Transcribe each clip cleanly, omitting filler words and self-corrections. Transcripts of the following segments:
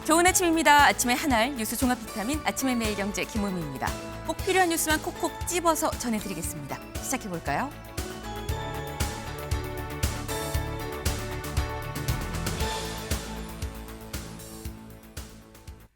좋은 아침입니다. 아침의 한알 뉴스 종합 비타민 아침의 매일경제 김우미입니다. 꼭 필요한 뉴스만 콕콕 찝어서 전해드리겠습니다. 시작해볼까요?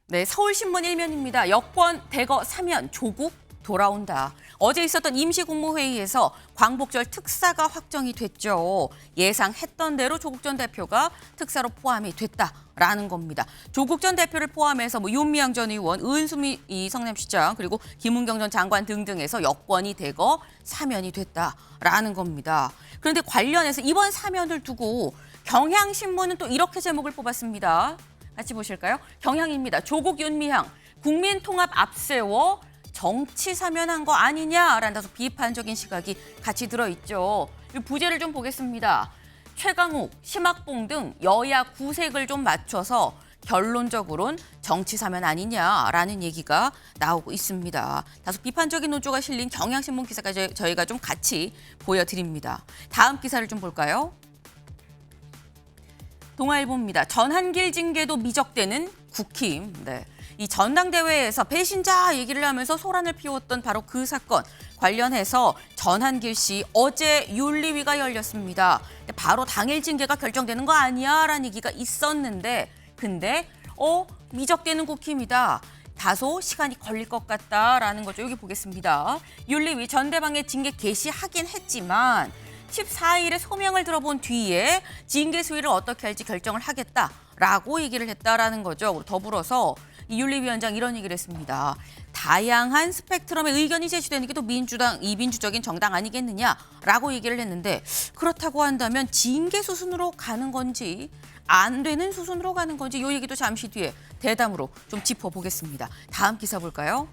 네, 서울신문 1면입니다. 여권 대거 사면 조국 돌아온다. 어제 있었던 임시국무회의에서 광복절 특사가 확정이 됐죠. 예상했던 대로 조국 전 대표가 특사로 포함이 됐다라는 겁니다. 조국 전 대표를 포함해서 윤미향 전 의원, 은수미 성남시장 그리고 김은경 전 장관 등등에서 여권이 대거 사면이 됐다라는 겁니다. 그런데 관련해서 이번 사면을 두고 경향신문은 또 이렇게 제목을 뽑았습니다. 같이 보실까요? 경향입니다. 조국 윤미향 국민통합 앞세워 정치 사면한 거 아니냐라는 다소 비판적인 시각이 같이 들어있죠. 이 부제를 좀 보겠습니다. 최강욱, 심학봉 등 여야 구색을 좀 맞춰서 결론적으로는 정치 사면 아니냐라는 얘기가 나오고 있습니다. 다소 비판적인 논조가 실린 경향신문 기사까지 저희가 좀 같이 보여드립니다. 다음 기사를 좀 볼까요? 동아일보입니다. 전한길 징계도 미적되는 국힘. 네. 이 전당대회에서 배신자 얘기를 하면서 소란을 피웠던 바로 그 사건 관련해서 전한길 씨 어제 윤리위가 열렸습니다. 바로 당일 징계가 결정되는 거 아니야라는 얘기가 있었는데 근데 미적되는 국힘이다. 다소 시간이 걸릴 것 같다라는 거죠. 여기 보겠습니다. 윤리위 전대방에 징계 개시하긴 했지만 14일에 소명을 들어본 뒤에 징계 수위를 어떻게 할지 결정을 하겠다라고 얘기를 했다라는 거죠. 더불어서 이 윤리위원장 이런 얘기를 했습니다. 다양한 스펙트럼의 의견이 제시되는 게 또 민주당, 이민주적인 정당 아니겠느냐라고 얘기를 했는데 그렇다고 한다면 징계 수순으로 가는 건지 안 되는 수순으로 가는 건지 이 얘기도 잠시 뒤에 대담으로 좀 짚어보겠습니다. 다음 기사 볼까요?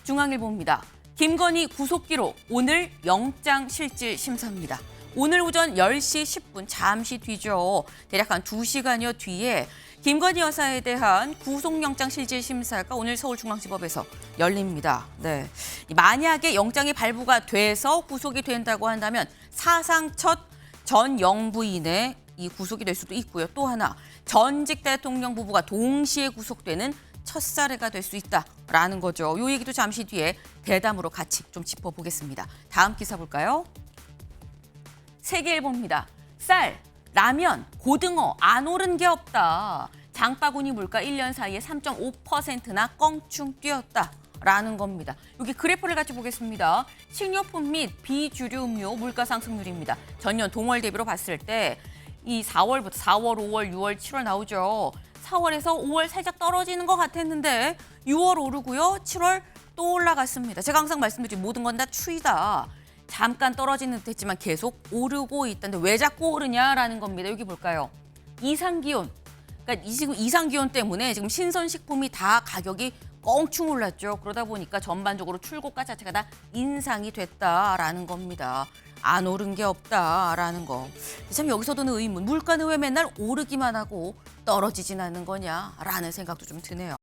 중앙일보입니다. 김건희 구속 기록 오늘 영장 실질 심사입니다. 오늘 오전 10시 10분 잠시 뒤죠. 대략 한 2시간여 뒤에 김건희 여사에 대한 구속영장 실질 심사가 오늘 서울중앙지법에서 열립니다. 네. 만약에 영장이 발부가 돼서 구속이 된다고 한다면 사상 첫 전 영부인의 이 구속이 될 수도 있고요. 또 하나 전직 대통령 부부가 동시에 구속되는 첫 사례가 될 수 있다라는 거죠. 이 얘기도 잠시 뒤에 대담으로 같이 좀 짚어보겠습니다. 다음 기사 볼까요? 세계일보입니다. 쌀, 라면, 고등어 안 오른 게 없다. 장바구니 물가 1년 사이에 3.5%나 껑충 뛰었다라는 겁니다. 여기 그래프를 같이 보겠습니다. 식료품 및 비주류음료 물가 상승률입니다. 전년 동월 대비로 봤을 때 이 4월부터 4월, 5월, 6월, 7월 나오죠. 4월에서 5월 살짝 떨어지는 것 같았는데 6월 오르고요. 7월 또 올라갔습니다. 제가 항상 말씀드리죠. 모든 건 다 추이다. 잠깐 떨어지는 듯 했지만 계속 오르고 있다는데 왜 자꾸 오르냐라는 겁니다. 여기 볼까요? 이상기온. 그러니까 지금 이상기온 때문에 지금 신선식품이 다 가격이 껑충 올랐죠. 그러다 보니까 전반적으로 출고가 자체가 다 인상이 됐다라는 겁니다. 안 오른 게 없다라는 거. 참 여기서 드는 의문. 물가는 왜 맨날 오르기만 하고 떨어지진 않는 거냐라는 생각도 좀 드네요.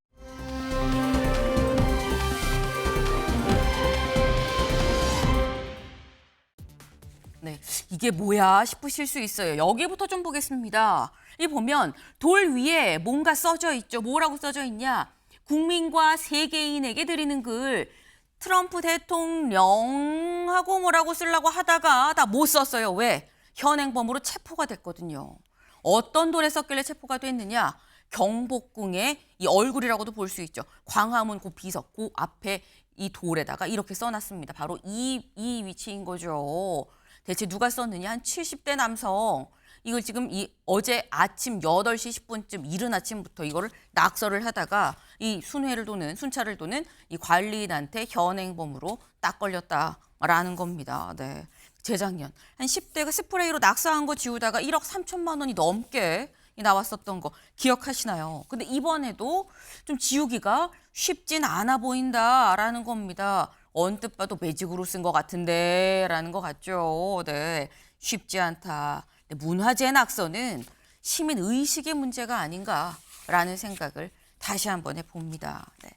네, 이게 뭐야 싶으실 수 있어요. 여기부터 좀 보겠습니다. 이 보면 돌 위에 뭔가 써져 있죠. 뭐라고 써져 있냐? 국민과 세계인에게 드리는 글. 트럼프 대통령하고 뭐라고 쓰려고 하다가 다 못 썼어요. 왜? 현행범으로 체포가 됐거든요. 어떤 돌에 썼길래 체포가 됐느냐? 경복궁의 이 얼굴이라고도 볼 수 있죠. 광화문 그 비석, 그 앞에 이 돌에다가 이렇게 써놨습니다. 바로 이 위치인 거죠. 대체 누가 썼느냐? 한 70대 남성. 이걸 지금 어제 아침 8시 10분쯤 이른 아침부터 이거를 낙서를 하다가 이 순차를 도는 이 관리인한테 현행범으로 딱 걸렸다라는 겁니다. 네. 재작년 한 10대가 스프레이로 낙서한 거 지우다가 1억 3천만 원이 넘게 나왔었던 거 기억하시나요? 근데 이번에도 좀 지우기가 쉽진 않아 보인다라는 겁니다. 언뜻 봐도 매직으로 쓴 것 같은데 라는 것 같죠. 네, 쉽지 않다. 문화재 낙서는 시민 의식의 문제가 아닌가라는 생각을 다시 한번 해봅니다. 네.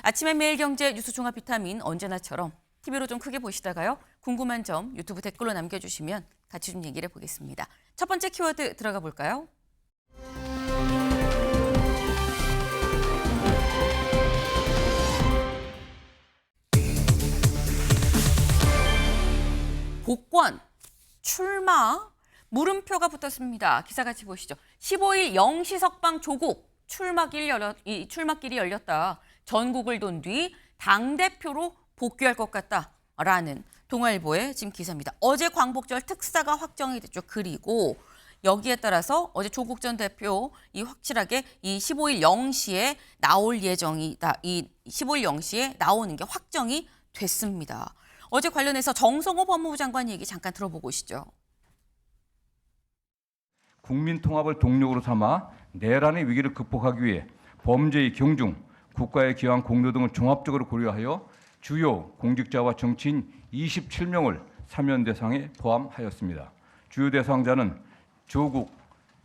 아침의 매일경제 뉴스 종합 비타민 언제나처럼 TV로 좀 크게 보시다가요. 궁금한 점 유튜브 댓글로 남겨주시면 같이 좀 얘기를 해보겠습니다. 첫 번째 키워드 들어가 볼까요? 복권 출마 물음표가 붙었습니다. 기사 같이 보시죠. 15일 0시 석방 조국 출마길이 열렸다. 전국을 돈 뒤 당대표로 복귀할 것 같다라는 동아일보의 지금 기사입니다. 어제 광복절 특사가 확정이 됐죠. 그리고 여기에 따라서 어제 조국 전 대표 확실하게 이 15일 0시에 나올 예정이다. 이 15일 0시에 나오는 게 확정이 됐습니다. 어제 관련해서 정성호 법무부 장관 얘기 잠깐 들어보고 오시죠. 국민 통합을 동력으로 삼아 내란의 위기를 극복하기 위해 범죄의 경중, 국가에 기여한 공로 등을 종합적으로 고려하여 주요 공직자와 정치인 27명을 사면 대상에 포함하였습니다. 주요 대상자는 조국,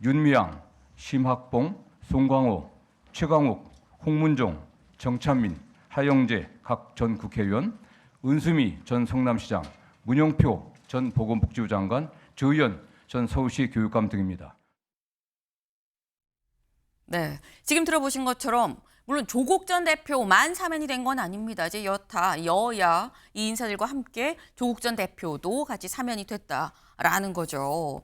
윤미향, 심학봉, 송광호, 최강욱, 홍문종, 정찬민, 하영재 각 전 국회의원, 은수미 전 성남시장, 문영표 전 보건복지부 장관, 조의원 전 서울시 교육감 등입니다. 네, 지금 들어보신 것처럼 물론 조국 전 대표만 사면이 된 건 아닙니다. 이제 여야 이 인사들과 함께 조국 전 대표도 같이 사면이 됐다라는 거죠.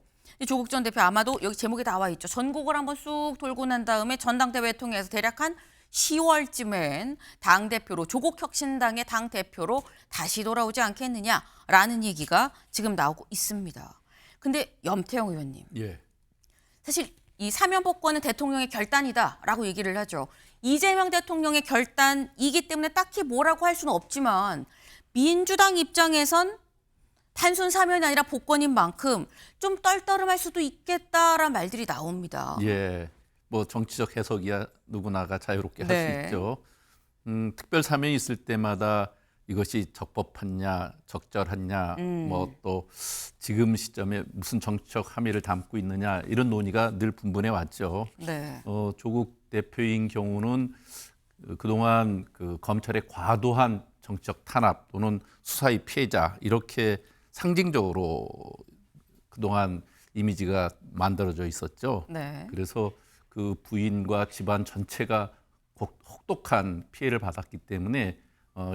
조국 전 대표 아마도 여기 제목에 나와 있죠. 전국을 한번 쑥 돌고 난 다음에 전당대회 통해서 대략 한 10월쯤엔 당대표로 조국 혁신당의 당대표로 다시 돌아오지 않겠느냐라는 얘기가 지금 나오고 있습니다. 근데 염태영 의원님. 예. 사실 이 사면 복권은 대통령의 결단이다라고 얘기를 하죠. 이재명 대통령의 결단이기 때문에 딱히 뭐라고 할 수는 없지만 민주당 입장에선 단순 사면이 아니라 복권인 만큼 좀 떨떠름할 수도 있겠다라는 말들이 나옵니다. 예. 뭐 정치적 해석이야 누구나가 자유롭게 할 수 네. 있죠. 특별 사면이 있을 때마다 이것이 적법하냐, 적절하냐, 뭐 또 지금 시점에 무슨 정치적 함의를 담고 있느냐 이런 논의가 늘 분분해 왔죠. 네. 조국 대표인 경우는 그동안 그 검찰의 과도한 정치적 탄압 또는 수사의 피해자 이렇게 상징적으로 그동안 이미지가 만들어져 있었죠. 네. 그래서 그 부인과 집안 전체가 혹독한 피해를 받았기 때문에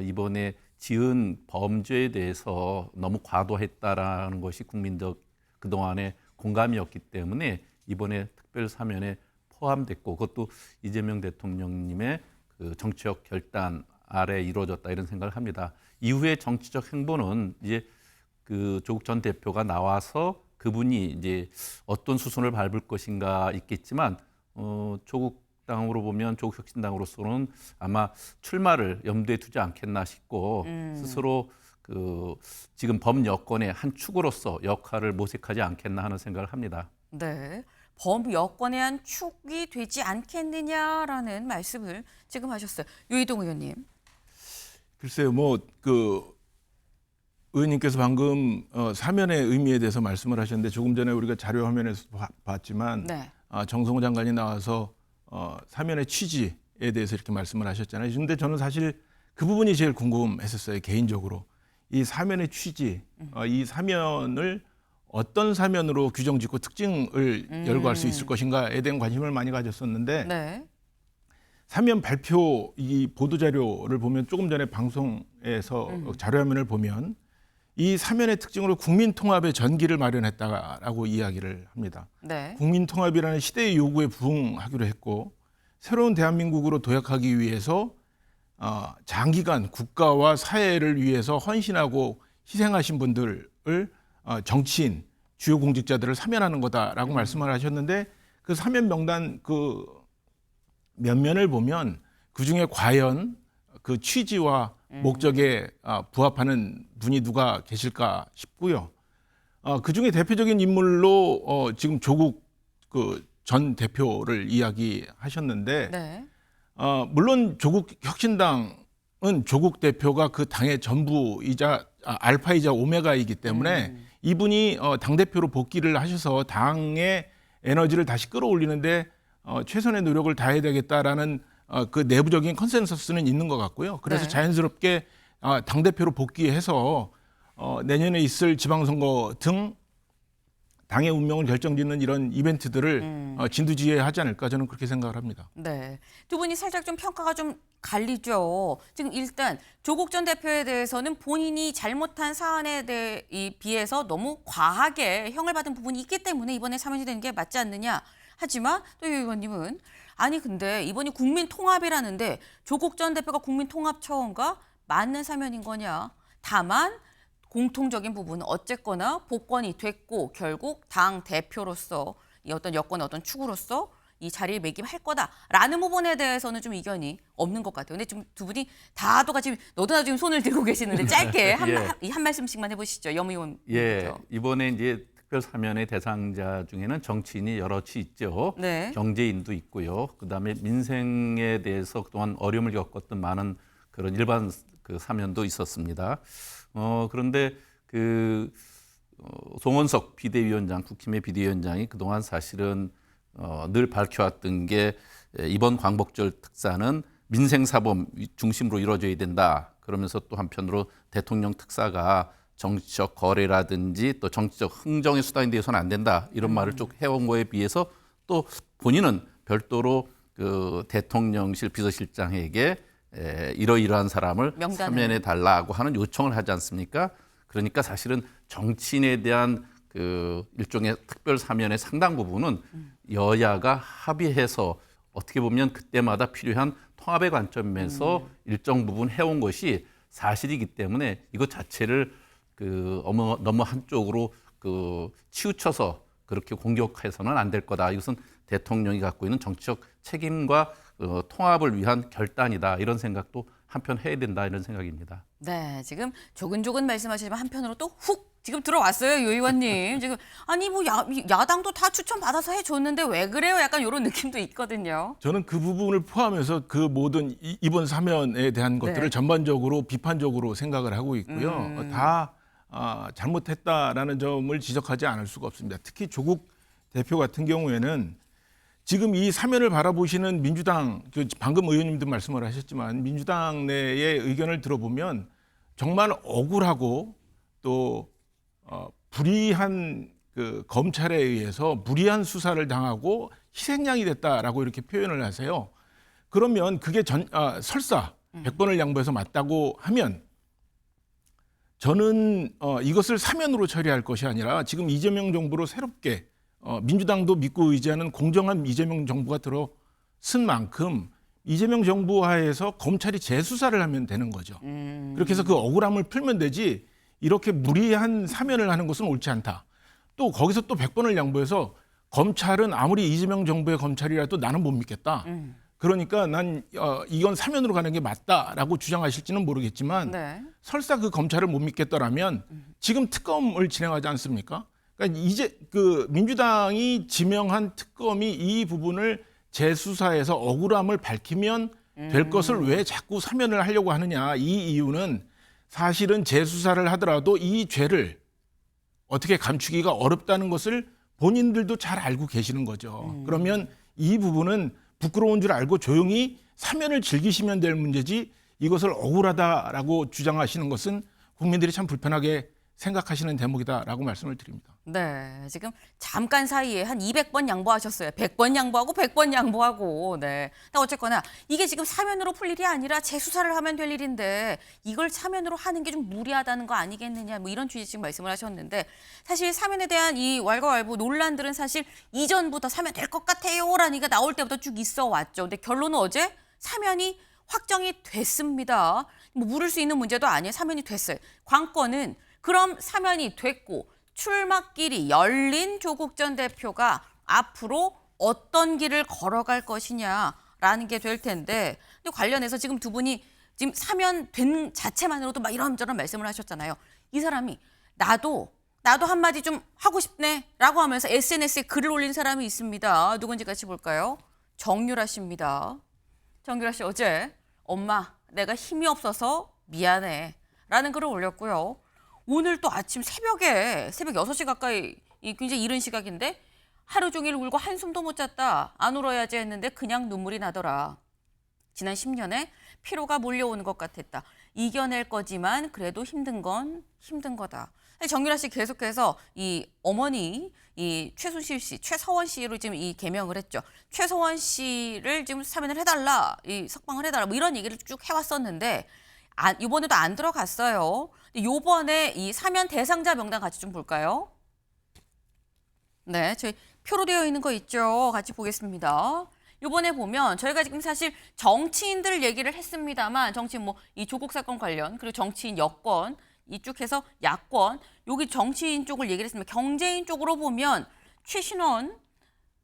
이번에 지은 범죄에 대해서 너무 과도했다라는 것이 국민들 그동안의 공감이었기 때문에 이번에 특별 사면에 포함됐고 그것도 이재명 대통령님의 그 정치적 결단 아래 이루어졌다 이런 생각을 합니다. 이후에 정치적 행보는 이제 그 조국 전 대표가 나와서 그분이 이제 어떤 수순을 밟을 것인가 있겠지만 조국 당으로 보면 조국 혁신당으로서는 아마 출마를 염두에 두지 않겠나 싶고 스스로 그 지금 범여권의 한 축으로서 역할을 모색하지 않겠나 하는 생각을 합니다. 네. 범여권의 한 축이 되지 않겠느냐라는 말씀을 지금 하셨어요. 유이동 의원님. 글쎄요, 의원님께서 방금 사면의 의미에 대해서 말씀을 하셨는데 조금 전에 우리가 자료 화면에서 봤지만 네. 정성호 장관이 나와서 사면의 취지에 대해서 이렇게 말씀을 하셨잖아요. 그런데 저는 사실 그 부분이 제일 궁금했었어요. 개인적으로. 이 사면의 취지, 이 사면을 어떤 사면으로 규정짓고 특징을 열거할 수 있을 것인가에 대한 관심을 많이 가졌었는데 네. 사면 발표 이 보도자료를 보면 조금 전에 방송에서 자료화면을 보면 이 사면의 특징으로 국민통합의 전기를 마련했다라고 이야기를 합니다. 네. 국민통합이라는 시대의 요구에 부응하기로 했고 새로운 대한민국으로 도약하기 위해서 장기간 국가와 사회를 위해서 헌신하고 희생하신 분들을 정치인, 주요 공직자들을 사면하는 거다라고 말씀을 하셨는데 그 사면 명단 그 면면을 보면 그중에 과연 그 취지와 목적에 부합하는 분이 누가 계실까 싶고요. 그중에 대표적인 인물로 지금 조국 그 전 대표를 이야기하셨는데 네. 물론 조국 혁신당은 조국 대표가 그 당의 전부이자 알파이자 오메가이기 때문에 이분이 당대표로 복귀를 하셔서 당의 에너지를 다시 끌어올리는데 최선의 노력을 다해야 되겠다라는 그 내부적인 컨센서스는 있는 것 같고요. 그래서 네. 자연스럽게 당대표로 복귀해서 내년에 있을 지방선거 등 당의 운명을 결정짓는 이런 이벤트들을 진두지휘하지 않을까 저는 그렇게 생각을 합니다. 네. 두 분이 살짝 좀 평가가 좀 갈리죠. 지금 일단 조국 전 대표에 대해서는 본인이 잘못한 사안에 비해서 너무 과하게 형을 받은 부분이 있기 때문에 이번에 사면이 되는 게 맞지 않느냐. 하지만 또 유 의원님은 아니 근데 이번이 국민통합이라는데 조국 전 대표가 국민통합처원과 맞는 사면인 거냐. 다만 공통적인 부분은 어쨌거나 복권이 됐고 결국 당 대표로서 이 어떤 여권의 어떤 축으로서 이 자리를 매김할 거다라는 부분에 대해서는 좀 이견이 없는 것 같아요. 근데 좀 두 분이 다도가 지금 너도나 지금 손을 들고 계시는데 짧게 한 말씀씩만 해보시죠. 염 의원. 예, 이번에 이제 특별 사면의 대상자 중에는 정치인이 여럿이 있죠. 네. 경제인도 있고요. 그다음에 민생에 대해서 그동안 어려움을 겪었던 많은 그런 일반 그 사면도 있었습니다. 그런데 송원석 비대위원장, 국힘의 비대위원장이 그동안 사실은 늘 밝혀왔던 게 이번 광복절 특사는 민생사범 중심으로 이루어져야 된다. 그러면서 또 한편으로 대통령 특사가 정치적 거래라든지 또 정치적 흥정의 수단이 되어서는 안 된다. 이런 말을 쭉 해온 거에 비해서 또 본인은 별도로 그 대통령실 비서실장에게 이러이러한 사람을 사면해 달라고 하는 요청을 하지 않습니까? 그러니까 사실은 정치인에 대한 그 일종의 특별 사면의 상당 부분은 여야가 합의해서 어떻게 보면 그때마다 필요한 통합의 관점에서 일정 부분 해온 것이 사실이기 때문에 이것 자체를 너무 한쪽으로 치우쳐서 그렇게 공격해서는 안 될 거다. 이것은 대통령이 갖고 있는 정치적 책임과 통합을 위한 결단이다. 이런 생각도 한편 해야 된다. 이런 생각입니다. 네, 지금 조근조근 말씀하시지만 한편으로 또 훅 지금 들어왔어요, 유 의원님. 지금 아니 뭐 야당도 다 추천 받아서 해줬는데 왜 그래요? 약간 이런 느낌도 있거든요. 저는 그 부분을 포함해서 그 모든 이번 사면에 대한 것들을 전반적으로 비판적으로 생각을 하고 있고요. 다 잘못했다라는 점을 지적하지 않을 수가 없습니다. 특히 조국 대표 같은 경우에는 지금 이 사면을 바라보시는 민주당, 방금 의원님도 말씀을 하셨지만 민주당 내의 의견을 들어보면 정말 억울하고 또 불의한 그 검찰에 의해서 무리한 수사를 당하고 희생양이 됐다라고 이렇게 표현을 하세요. 그러면 그게 설사 100번을 양보해서 맞다고 하면 저는 이것을 사면으로 처리할 것이 아니라 지금 이재명 정부로 새롭게 민주당도 믿고 의지하는 공정한 이재명 정부가 들어선 만큼 이재명 정부 하에서 검찰이 재수사를 하면 되는 거죠. 그렇게 해서 그 억울함을 풀면 되지 이렇게 무리한 사면을 하는 것은 옳지 않다. 또 거기서 또 100번을 양보해서 검찰은 아무리 이재명 정부의 검찰이라도 나는 못 믿겠다. 그러니까 난 이건 사면으로 가는 게 맞다라고 주장하실지는 모르겠지만 설사 그 검찰을 못 믿겠더라면 지금 특검을 진행하지 않습니까? 그러니까 이제 그 민주당이 지명한 특검이 이 부분을 재수사해서 억울함을 밝히면 될 것을 왜 자꾸 사면을 하려고 하느냐. 이 이유는 사실은 재수사를 하더라도 이 죄를 어떻게 감추기가 어렵다는 것을 본인들도 잘 알고 계시는 거죠. 그러면 이 부분은 부끄러운 줄 알고 조용히 사면을 즐기시면 될 문제지 이것을 억울하다라고 주장하시는 것은 국민들이 참 불편하게 생각하시는 대목이다라고 말씀을 드립니다. 네, 지금 잠깐 사이에 한 200번 양보하셨어요. 100번 양보하고 100번 양보하고. 네. 근데 어쨌거나 이게 지금 사면으로 풀 일이 아니라 재수사를 하면 될 일인데 이걸 사면으로 하는 게 좀 무리하다는 거 아니겠느냐. 뭐 이런 취지 지금 말씀을 하셨는데 사실 사면에 대한 이 왈가왈부 논란들은 사실 이전부터 사면 될 것 같아요라는 얘기가 나올 때부터 쭉 있어 왔죠. 근데 결론은 어제 사면이 확정이 됐습니다. 뭐 물을 수 있는 문제도 아니에요. 사면이 됐어요. 관건은 그럼 사면이 됐고 출마길이 열린 조국 전 대표가 앞으로 어떤 길을 걸어갈 것이냐라는 게 될 텐데 근데 관련해서 지금 두 분이 지금 사면된 자체만으로도 막 이런저런 말씀을 하셨잖아요. 이 사람이 나도 한마디 좀 하고 싶네라고 하면서 SNS에 글을 올린 사람이 있습니다. 누군지 같이 볼까요? 정유라 씨입니다. 정유라 씨 어제 엄마 내가 힘이 없어서 미안해 라는 글을 올렸고요. 오늘 또 아침 새벽 6시 가까이 굉장히 이른 시각인데 하루 종일 울고 한숨도 못 잤다. 안 울어야지 했는데 그냥 눈물이 나더라. 지난 10년에 피로가 몰려오는 것 같았다. 이겨낼 거지만 그래도 힘든 건 힘든 거다. 정유라 씨 계속해서 이 어머니 이 최순실 씨, 최서원 씨로 지금 이 개명을 했죠. 최서원 씨를 지금 사면을 해달라, 이 석방을 해달라, 뭐 이런 얘기를 쭉 해왔었는데 이번에도 안 들어갔어요. 이번에 이 사면 대상자 명단 같이 좀 볼까요? 네, 저희 표로 되어 있는 거 있죠. 같이 보겠습니다. 이번에 보면 저희가 지금 사실 정치인들 얘기를 했습니다만 정치인 뭐 이 조국 사건 관련 그리고 정치인 여권 이쪽 해서 야권 여기 정치인 쪽을 얘기를 했습니다. 경제인 쪽으로 보면 최신원,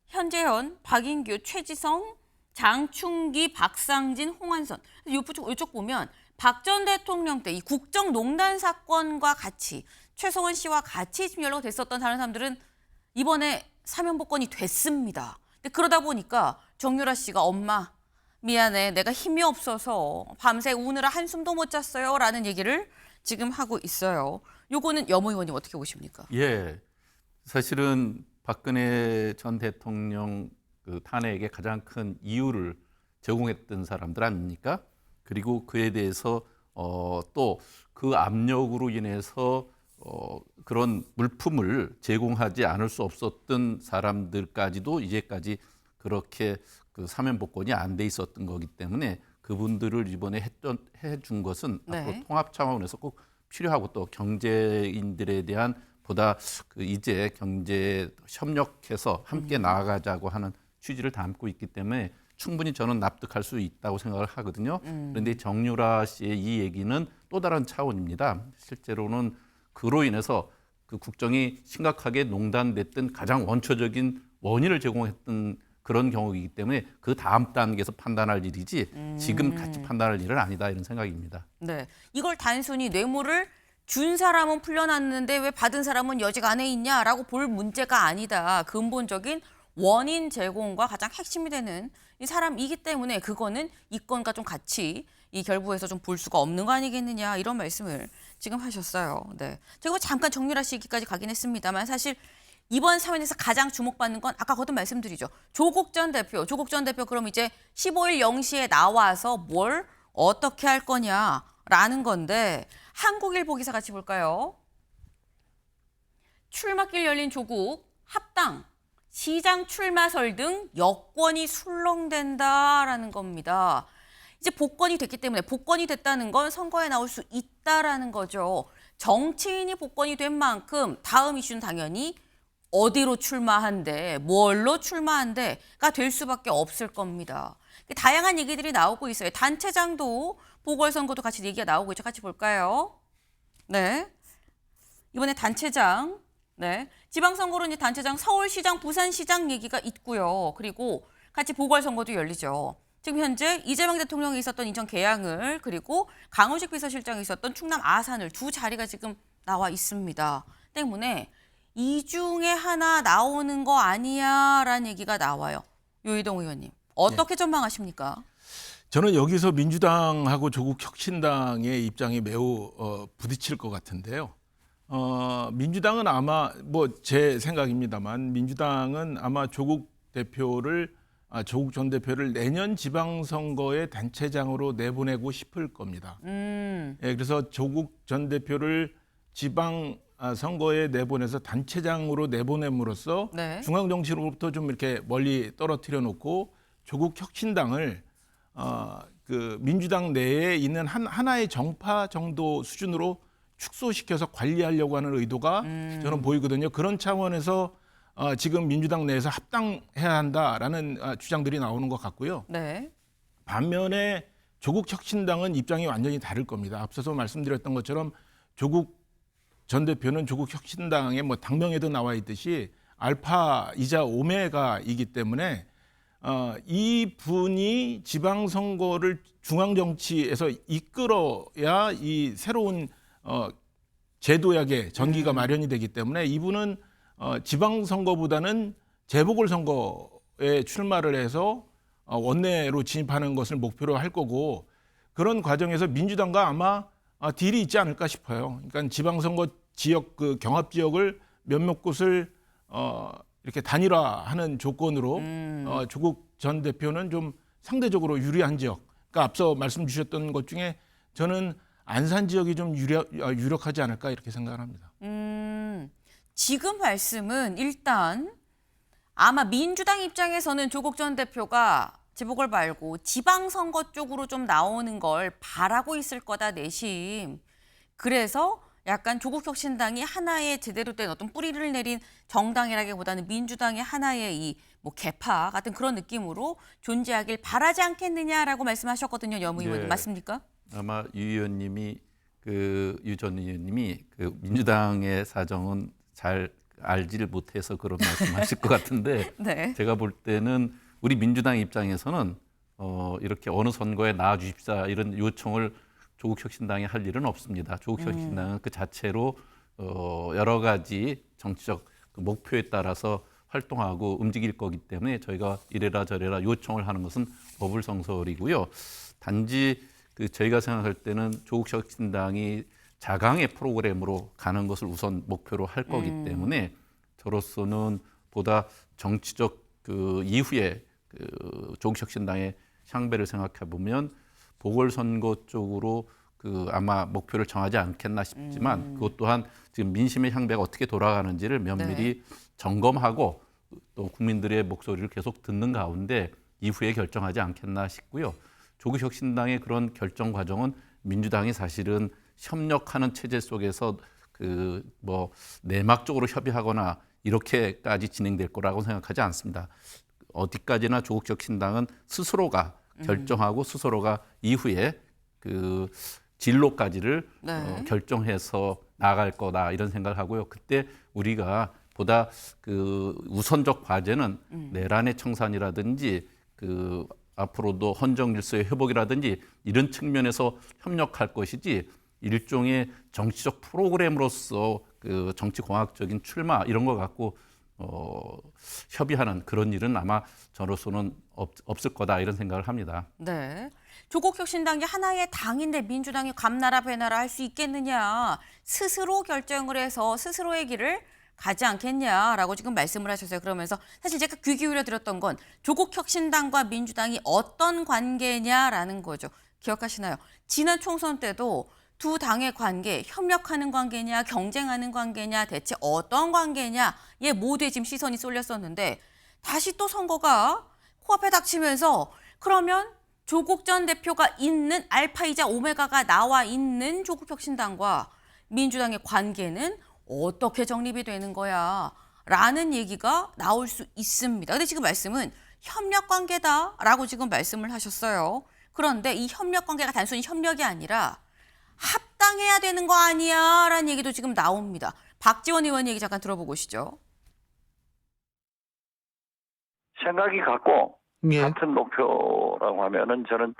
현재현, 박인규, 최지성, 장충기, 박상진, 홍한선. 이쪽 보면 박 전 대통령 때 이 국정농단 사건과 같이 최서원 씨와 같이 지금 연루가 됐었던 다른 사람들은 이번에 사면 복권이 됐습니다. 근데 그러다 보니까 정유라 씨가 엄마 미안해 내가 힘이 없어서 밤새 우느라 한숨도 못 잤어요 라는 얘기를 지금 하고 있어요. 요거는 여모 의원님 어떻게 보십니까? 예, 사실은 박근혜 전 대통령 그 탄핵에 가장 큰 이유를 제공했던 사람들 아닙니까? 그리고 그에 대해서 또 그 압력으로 인해서 그런 물품을 제공하지 않을 수 없었던 사람들까지도 이제까지 그렇게 그 사면 복권이 안 돼 있었던 거기 때문에 그분들을 이번에 해준 것은 네. 앞으로 통합 차원에서 꼭 필요하고 또 경제인들에 대한 보다 그 이제 경제 협력해서 함께 나아가자고 하는 취지를 담고 있기 때문에 충분히 저는 납득할 수 있다고 생각을 하거든요. 그런데 정유라 씨의 이 얘기는 또 다른 차원입니다. 실제로는 그로 인해서 그 국정이 심각하게 농단됐던 가장 원초적인 원인을 제공했던 그런 경우이기 때문에 그 다음 단계에서 판단할 일이지 지금 같이 판단할 일은 아니다 이런 생각입니다. 네, 이걸 단순히 뇌물을 준 사람은 풀려났는데 왜 받은 사람은 여직 안에 있냐라고 볼 문제가 아니다. 근본적인 원인 제공과 가장 핵심이 되는 이 사람이기 때문에 그거는 이 건과 좀 같이 이 결부해서 좀 볼 수가 없는 거 아니겠느냐 이런 말씀을 지금 하셨어요. 네, 제가 뭐 잠깐 정유라 씨 얘기까지 가긴 했습니다만 사실 이번 사면에서 가장 주목받는 건 아까 거듭 말씀드리죠. 조국 전 대표 그럼 이제 15일 0시에 나와서 뭘 어떻게 할 거냐라는 건데 한국일보 기사 같이 볼까요? 출마길 열린 조국 합당 시장 출마설 등 여권이 술렁댄다라는 겁니다. 이제 복권이 됐기 때문에 복권이 됐다는 건 선거에 나올 수 있다라는 거죠. 정치인이 복권이 된 만큼 다음 이슈는 당연히 어디로 출마한대, 뭘로 출마한대가 될 수밖에 없을 겁니다. 다양한 얘기들이 나오고 있어요. 단체장도 보궐선거도 같이 얘기가 나오고 있죠. 같이 볼까요? 네, 이번에 단체장, 네, 지방선거로 이제 단체장 서울시장, 부산시장 얘기가 있고요. 그리고 같이 보궐선거도 열리죠. 지금 현재 이재명 대통령이 있었던 인천 계양을 그리고 강훈식 비서실장이 있었던 충남 아산을 두 자리가 지금 나와 있습니다. 때문에 이 중에 하나 나오는 거 아니야라는 얘기가 나와요. 요이동 의원님 어떻게 전망하십니까? 저는 여기서 민주당하고 조국 혁신당의 입장이 매우 부딪힐 것 같은데요. 민주당은 아마 뭐 제 생각입니다만 민주당은 아마 조국 전 대표를 내년 지방선거의 단체장으로 내보내고 싶을 겁니다. 예, 그래서 조국 전 대표를 지방 선거에 내보내서 단체장으로 내보냄으로써 네. 중앙 정치로부터 좀 이렇게 멀리 떨어뜨려 놓고 조국 혁신당을 그 민주당 내에 있는 하나의 정파 정도 수준으로 축소시켜서 관리하려고 하는 의도가 저는 보이거든요. 그런 차원에서 지금 민주당 내에서 합당해야 한다라는 주장들이 나오는 것 같고요. 네. 반면에 조국 혁신당은 입장이 완전히 다를 겁니다. 앞서서 말씀드렸던 것처럼 조국 전 대표는 조국 혁신당의 뭐 당명에도 나와 있듯이 알파이자 오메가이기 때문에 이 분이 지방선거를 중앙정치에서 이끌어야 이 새로운 제도약의 전기가 마련이 되기 때문에 이분은 지방선거보다는 재보궐선거에 출마를 해서 원내로 진입하는 것을 목표로 할 거고 그런 과정에서 민주당과 아마 딜이 있지 않을까 싶어요. 그러니까 지방선거 지역 그 경합 지역을 몇몇 곳을 이렇게 단일화하는 조건으로 조국 전 대표는 좀 상대적으로 유리한 지역. 그러니까 앞서 말씀 주셨던 것 중에 저는 안산 지역이 좀 유력하지 않을까 이렇게 생각을 합니다. 지금 말씀은 일단 아마 민주당 입장에서는 조국 전 대표가 지복을 말고 지방선거 쪽으로 좀 나오는 걸 바라고 있을 거다 내심. 그래서 약간 조국혁신당이 하나의 제대로 된 어떤 뿌리를 내린 정당이라기보다는 민주당의 하나의 이 뭐 개파 같은 그런 느낌으로 존재하길 바라지 않겠느냐라고 말씀하셨거든요, 여무 의원님. 네. 맞습니까? 아마 유 의원님이 유 전 의원님이 민주당의 사정은 잘 알지를 못해서 그런 말씀하실 것 같은데 네. 제가 볼 때는 우리 민주당 입장에서는 이렇게 어느 선거에 나와 주십사 이런 요청을 조국혁신당이 할 일은 없습니다. 조국혁신당은 그 자체로 여러 가지 정치적 그 목표에 따라서 활동하고 움직일 거기 때문에 저희가 이래라 저래라 요청을 하는 것은 어불성설이고요. 단지 저희가 생각할 때는 조국혁신당이 자강의 프로그램으로 가는 것을 우선 목표로 할 거기 때문에 저로서는 보다 정치적 이후에 조국혁신당의 향배를 생각해 보면 보궐선거 쪽으로 아마 목표를 정하지 않겠나 싶지만 그것 또한 지금 민심의 향배가 어떻게 돌아가는지를 면밀히 점검하고 또 국민들의 목소리를 계속 듣는 가운데 이후에 결정하지 않겠나 싶고요. 조국혁신당의 그런 결정 과정은 민주당이 사실은 협력하는 체제 속에서 내막적으로 협의하거나 이렇게까지 진행될 거라고 생각하지 않습니다. 어디까지나 조국혁신당은 스스로가 결정하고 스스로가 이후에 진로까지를 결정해서 나갈 거다 이런 생각을 하고요. 그때 우리가 보다 우선적 과제는 내란의 청산이라든지 앞으로도 헌정 질서의 회복이라든지 이런 측면에서 협력할 것이지 일종의 정치적 프로그램으로서 정치공학적인 출마 이런 거 갖고 협의하는 그런 일은 아마 저로서는 없을 거다 이런 생각을 합니다. 네. 조국혁신당이 하나의 당인데 민주당이 감나라 배나라 할 수 있겠느냐. 스스로 결정을 해서 스스로의 길을 가지 않겠냐라고 지금 말씀을 하셨어요. 그러면서 사실 제가 귀 기울여 들었던 건 조국혁신당과 민주당이 어떤 관계냐라는 거죠. 기억하시나요? 지난 총선 때도 두 당의 관계, 협력하는 관계냐, 경쟁하는 관계냐, 대체 어떤 관계냐에 모두에 지금 시선이 쏠렸었는데 다시 또 선거가 코앞에 닥치면서 그러면 조국 전 대표가 있는 알파이자 오메가가 나와 있는 조국혁신당과 민주당의 관계는 어떻게 정립이 되는 거야? 라는 얘기가 나올 수 있습니다. 근데 지금 말씀은 협력 관계다라고 지금 말씀을 하셨어요. 그런데 이 협력 관계가 단순히 협력이 아니라 합당해야 되는 거 아니야? 라는 얘기도 지금 나옵니다. 박지원 의원 얘기 잠깐 들어보고 오시죠. 생각이 같고 예. 같은 목표라고 하면은 저는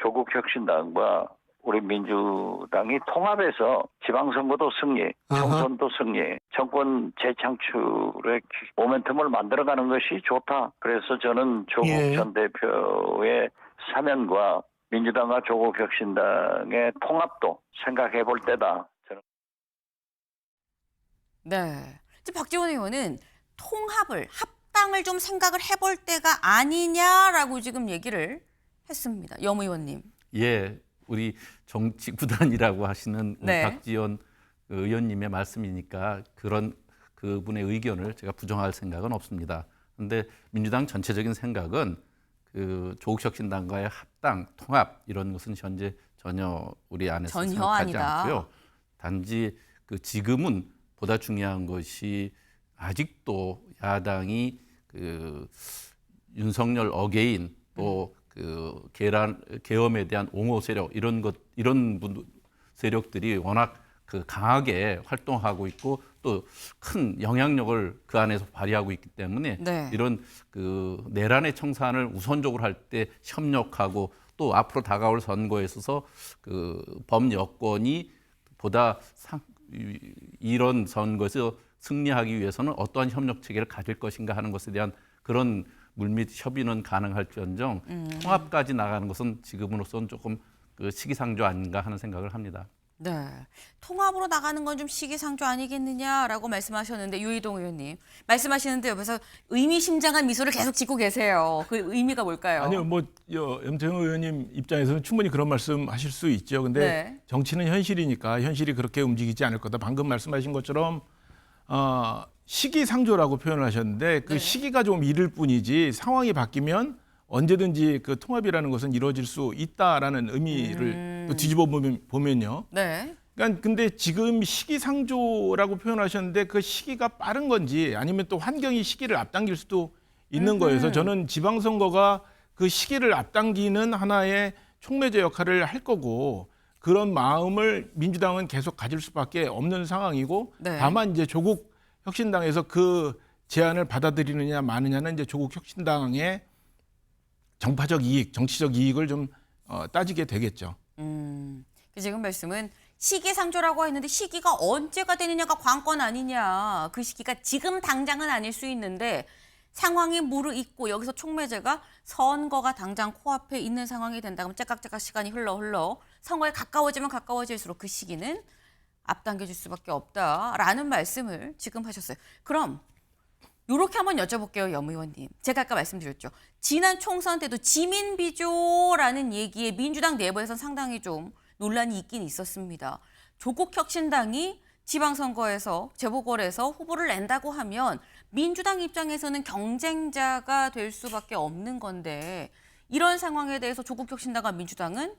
조국혁신당과 우리 민주당이 통합해서 지방선거도 승리, 총선도 승리, 정권 재창출의 모멘텀을 만들어가는 것이 좋다. 그래서 저는 조국 예. 전 대표의 사면과 민주당과 조국혁신당의 통합도 생각해 볼 때다. 저는. 네. 지금 박지원 의원은 합당을 좀 생각을 해볼 때가 아니냐라고 지금 얘기를 했습니다. 여무 의원님. 예, 우리 정치 구단이라고 하시는 네. 박지원 의원님의 말씀이니까 그분의 의견을 제가 부정할 생각은 없습니다. 그런데 민주당 전체적인 생각은 조국혁신당과의 합당, 통합 이런 것은 현재 전혀 우리 안에서 전혀 생각하지 아니다. 않고요. 단지 지금은 보다 중요한 것이 아직도 야당이 윤석열 어게인 또 계엄에 대한 옹호 세력 이런 세력들이 워낙 강하게 활동하고 있고 또 큰 영향력을 그 안에서 발휘하고 있기 때문에 네. 이런 내란의 청산을 우선적으로 할 때 협력하고 또 앞으로 다가올 선거에 있어서 범여권이 보다 이런 선거에서 승리하기 위해서는 어떠한 협력 체계를 가질 것인가 하는 것에 대한 그런 물밑 협의는 가능할지언정 통합까지 나가는 것은 지금으로서는 조금 시기상조 아닌가 하는 생각을 합니다. 네. 통합으로 나가는 건 좀 시기상조 아니겠느냐라고 말씀하셨는데 유희동 의원님 말씀하시는데 옆에서 의미심장한 미소를 계속 짓고 계세요. 그 의미가 뭘까요? 아니요, 염태영 의원님 입장에서는 충분히 그런 말씀하실 수 있죠. 근데 네. 정치는 현실이니까 현실이 그렇게 움직이지 않을 거다. 방금 말씀하신 것처럼 시기상조라고 표현을 하셨는데 그 네. 시기가 좀 이를 뿐이지 상황이 바뀌면 언제든지 그 통합이라는 것은 이루어질 수 있다라는 의미를 또 뒤집어 보면요. 네. 그러니까 근데 지금 시기상조라고 표현하셨는데 그 시기가 빠른 건지 아니면 또 환경이 시기를 앞당길 수도 있는 거예요. 그래서 저는 지방선거가 그 시기를 앞당기는 하나의 촉매제 역할을 할 거고 그런 마음을 민주당은 계속 가질 수밖에 없는 상황이고 네. 다만 이제 조국 혁신당에서 그 제안을 받아들이느냐 마느냐는 이제 조국 혁신당의 정파적 이익, 정치적 이익을 좀 따지게 되겠죠. 지금 말씀은 시기상조라고 했는데 시기가 언제가 되느냐가 관건 아니냐. 그 시기가 지금 당장은 아닐 수 있는데 상황이 무르익고 여기서 촉매제가 선거가 당장 코앞에 있는 상황이 된다. 그러면 째깍째깍 시간이 흘러 선거에 가까워지면 가까워질수록 그 시기는 앞당겨질 수밖에 없다라는 말씀을 지금 하셨어요. 그럼 이렇게 한번 여쭤볼게요, 염 의원님. 제가 아까 말씀드렸죠. 지난 총선 때도 지민비조라는 얘기에 민주당 내부에서는 상당히 좀 논란이 있긴 있었습니다. 조국 혁신당이 지방선거에서 재보궐에서 후보를 낸다고 하면 민주당 입장에서는 경쟁자가 될 수밖에 없는 건데 이런 상황에 대해서 조국 혁신당과 민주당은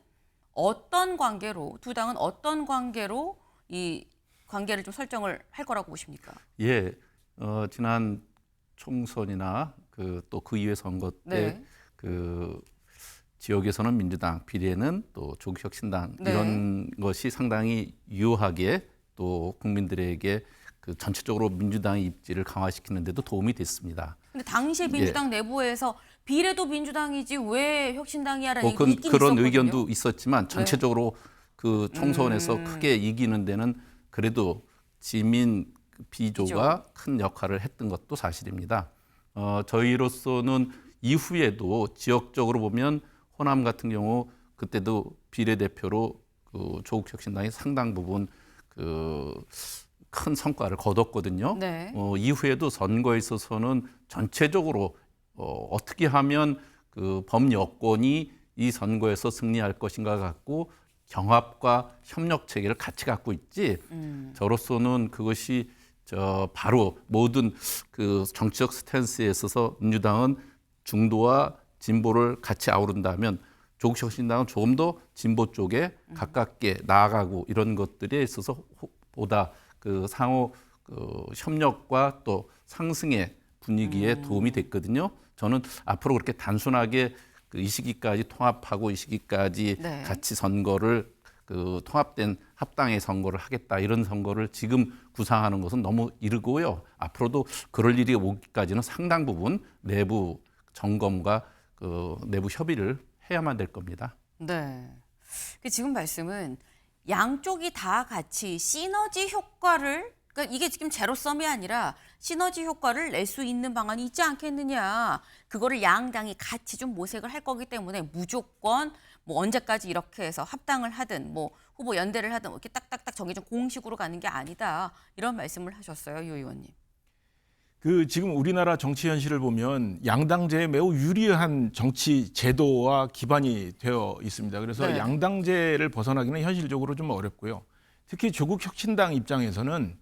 어떤 관계로 두 당은 어떤 관계로 이 관계를 좀 설정을 할 거라고 보십니까? 예, 지난 총선이나 또 그 이후의 선거 때 네. 그 지역에서는 민주당, 비례는 또 조국혁신당 네. 이런 것이 상당히 유효하게 또 국민들에게 그 전체적으로 민주당의 입지를 강화시키는 데도 도움이 됐습니다. 근데 당시에 민주당 내부에서 비례도 민주당이지 왜 혁신당이야라는 얘기가 있긴 그런 있었거든요. 의견도 있었지만 전체적으로 그 총선에서 크게 이기는 데는 그래도 지민 비조가 큰 역할을 했던 것도 사실입니다. 저희로서는 이후에도 지역적으로 보면 호남 같은 경우 그때도 비례대표로 그 조국혁신당이 상당 부분 그 큰 성과를 거뒀거든요. 네. 이후에도 선거에 있어서는 전체적으로 어떻게 하면 그 범여권이 이 선거에서 승리할 것인가 갖고 경합과 협력 체계를 같이 갖고 있지. 저로서는 그것이 바로 모든 그 정치적 스탠스에 있어서 민주당은 중도와 진보를 같이 아우른다면 조국혁신당은 조금 더 진보 쪽에 가깝게 나아가고 이런 것들에 있어서 보다 그 상호 그 협력과 또 상승의 분위기에 도움이 됐거든요. 저는 앞으로 그렇게 단순하게 그 이 시기까지 통합하고 이 시기까지 네. 같이 선거를 그 통합된 합당의 선거를 하겠다 이런 선거를 지금 구상하는 것은 너무 이르고요. 앞으로도 그럴 일이 오기까지는 상당 부분 내부 점검과 그 내부 협의를 해야만 될 겁니다. 네. 지금 말씀은 양쪽이 다 같이 시너지 효과를 그러니까 이게 지금 제로섬이 아니라 시너지 효과를 낼 수 있는 방안이 있지 않겠느냐. 그거를 양당이 같이 좀 모색을 할 거기 때문에 무조건 뭐 언제까지 이렇게 해서 합당을 하든 뭐 후보 연대를 하든 이렇게 딱딱딱 정해진 공식으로 가는 게 아니다. 이런 말씀을 하셨어요, 유 의원님. 그 지금 우리나라 정치 현실을 보면 양당제에 매우 유리한 정치 제도와 기반이 되어 있습니다. 그래서 네. 양당제를 벗어나기는 현실적으로 좀 어렵고요. 특히 조국 혁신당 입장에서는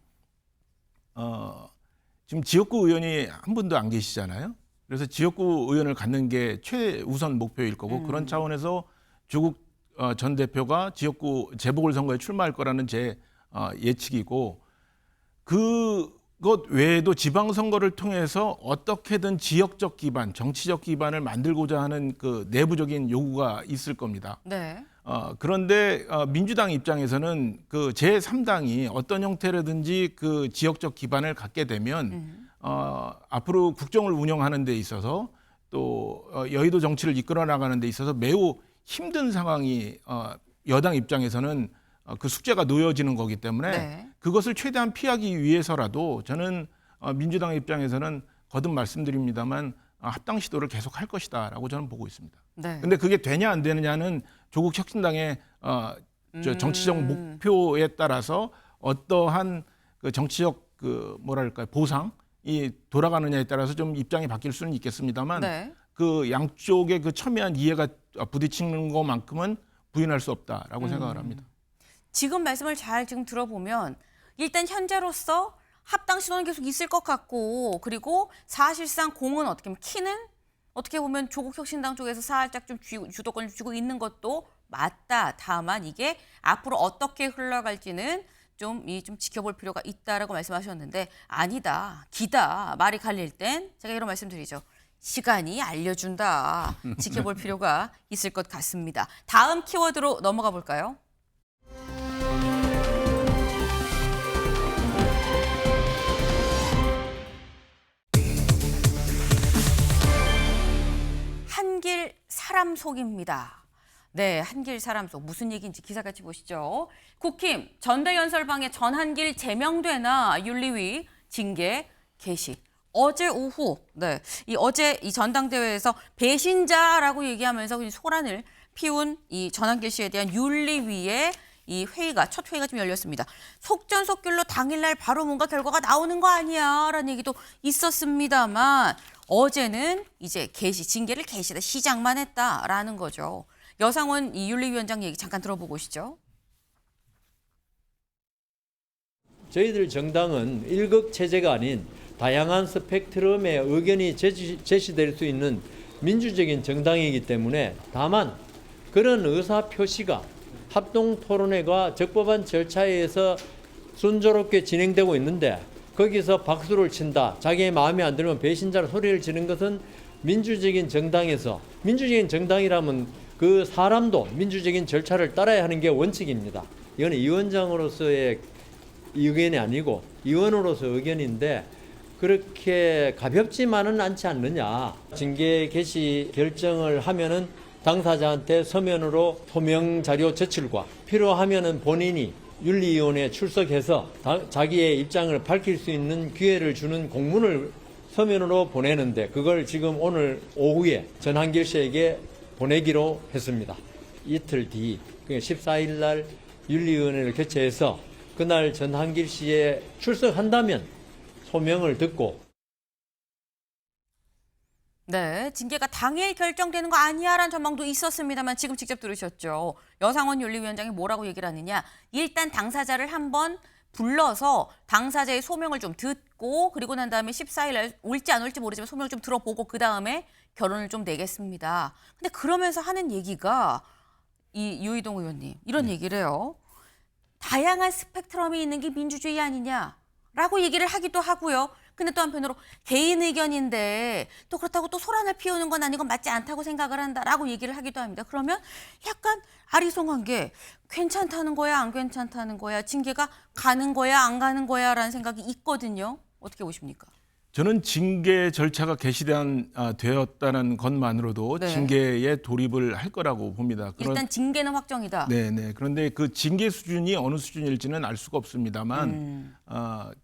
지금 지역구 의원이 한 분도 안 계시잖아요. 그래서 지역구 의원을 갖는 게 최우선 목표일 거고 그런 차원에서 조국 전 대표가 지역구 재보궐선거에 출마할 거라는 제 예측이고 그것 외에도 지방선거를 통해서 어떻게든 지역적 기반, 정치적 기반을 만들고자 하는 그 내부적인 요구가 있을 겁니다. 네. 그런데 민주당 입장에서는 그 제3당이 어떤 형태라든지 그 지역적 기반을 갖게 되면 앞으로 국정을 운영하는 데 있어서 또 여의도 정치를 이끌어 나가는 데 있어서 매우 힘든 상황이 여당 입장에서는 그 숙제가 놓여지는 거기 때문에 네. 그것을 최대한 피하기 위해서라도 저는 민주당 입장에서는 거듭 말씀드립니다만 합당 시도를 계속 할 것이다라고 저는 보고 있습니다. 네. 근데 그게 되냐 안 되느냐는 조국 혁신당의 정치적 목표에 따라서 어떠한 그 정치적 그 뭐랄까 보상이 돌아가느냐에 따라서 좀 입장이 바뀔 수는 있겠습니다만 네. 그 양쪽의 그 첨예한 이해가 부딪히는 것만큼은 부인할 수 없다라고 생각을 합니다. 지금 말씀을 잘 지금 들어보면 일단 현재로서 합당 신호는 계속 있을 것 같고, 그리고 사실상 공은 어떻게 보면 키는 어떻게 보면 조국혁신당 쪽에서 살짝 좀 주도권을 쥐고 있는 것도 맞다. 다만 이게 앞으로 어떻게 흘러갈지는 좀 지켜볼 필요가 있다라고 말씀하셨는데, 아니다, 기다, 말이 갈릴 땐 제가 이런 말씀드리죠. 시간이 알려준다. 지켜볼 필요가 있을 것 같습니다. 다음 키워드로 넘어가 볼까요? 한길 사람 속입니다. 네, 한길 사람 속. 무슨 얘기인지 기사 같이 보시죠. 국힘 전대연설방에 전한길 제명되나 윤리위 징계 개시. 어제 오후, 어제 이 전당대회에서 배신자라고 얘기하면서 소란을 피운 이 전한길 씨에 대한 윤리위의 이 첫 회의가 좀 열렸습니다. 속전속결로 당일날 바로 뭔가 결과가 나오는 거 아니야라는 얘기도 있었습니다만, 어제는 이제 징계를 개시다, 시작만 했다라는 거죠. 여상원 이 윤리위원장 얘기 잠깐 들어보고 오시죠. 저희들 정당은 일극 체제가 아닌 다양한 스펙트럼의 의견이 제시될 수 있는 민주적인 정당이기 때문에, 다만 그런 의사 표시가 합동 토론회가 적법한 절차에 의해서 순조롭게 진행되고 있는데, 거기서 박수를 친다, 자기의 마음에 안 들면 배신자로 소리를 지르는 것은 민주적인 정당에서, 민주적인 정당이라면 그 사람도 민주적인 절차를 따라야 하는 게 원칙입니다. 이건 위원장으로서의 의견이 아니고 의원으로서 의견인데, 그렇게 가볍지만은 않지 않느냐. 징계 개시 결정을 하면은 당사자한테 서면으로 소명 자료 제출과 필요하면은 본인이 윤리위원회에 출석해서 자기의 입장을 밝힐 수 있는 기회를 주는 공문을 서면으로 보내는데, 그걸 지금 오늘 오후에 전한길 씨에게 보내기로 했습니다. 이틀 뒤 14일 날 윤리위원회를 개최해서 그날 전한길 씨에 출석한다면 소명을 듣고. 네, 징계가 당일 결정되는 거 아니야라는 전망도 있었습니다만, 지금 직접 들으셨죠. 여상원 윤리위원장이 뭐라고 얘기를 하느냐. 일단 당사자를 한번 불러서 당사자의 소명을 좀 듣고, 그리고 난 다음에 14일 날 올지 안 올지 모르지만 소명을 좀 들어보고 그 다음에 결론을 좀 내겠습니다. 근데 그러면서 하는 얘기가 이 유이동 의원님 이런 얘기를 해요. 다양한 스펙트럼이 있는 게 민주주의 아니냐라고 얘기를 하기도 하고요. 근데 또 한편으로 개인 의견인데 또 그렇다고 또 소란을 피우는 건 아니고 맞지 않다고 생각을 한다라고 얘기를 하기도 합니다. 그러면 약간 아리송한 게 괜찮다는 거야, 안 괜찮다는 거야, 징계가 가는 거야, 안 가는 거야라는 생각이 있거든요. 어떻게 보십니까? 저는 징계 절차가 되었다는 것만으로도 네. 징계에 돌입을 할 거라고 봅니다. 일단 징계는 확정이다. 네네. 그런데 그 징계 수준이 어느 수준일지는 알 수가 없습니다만,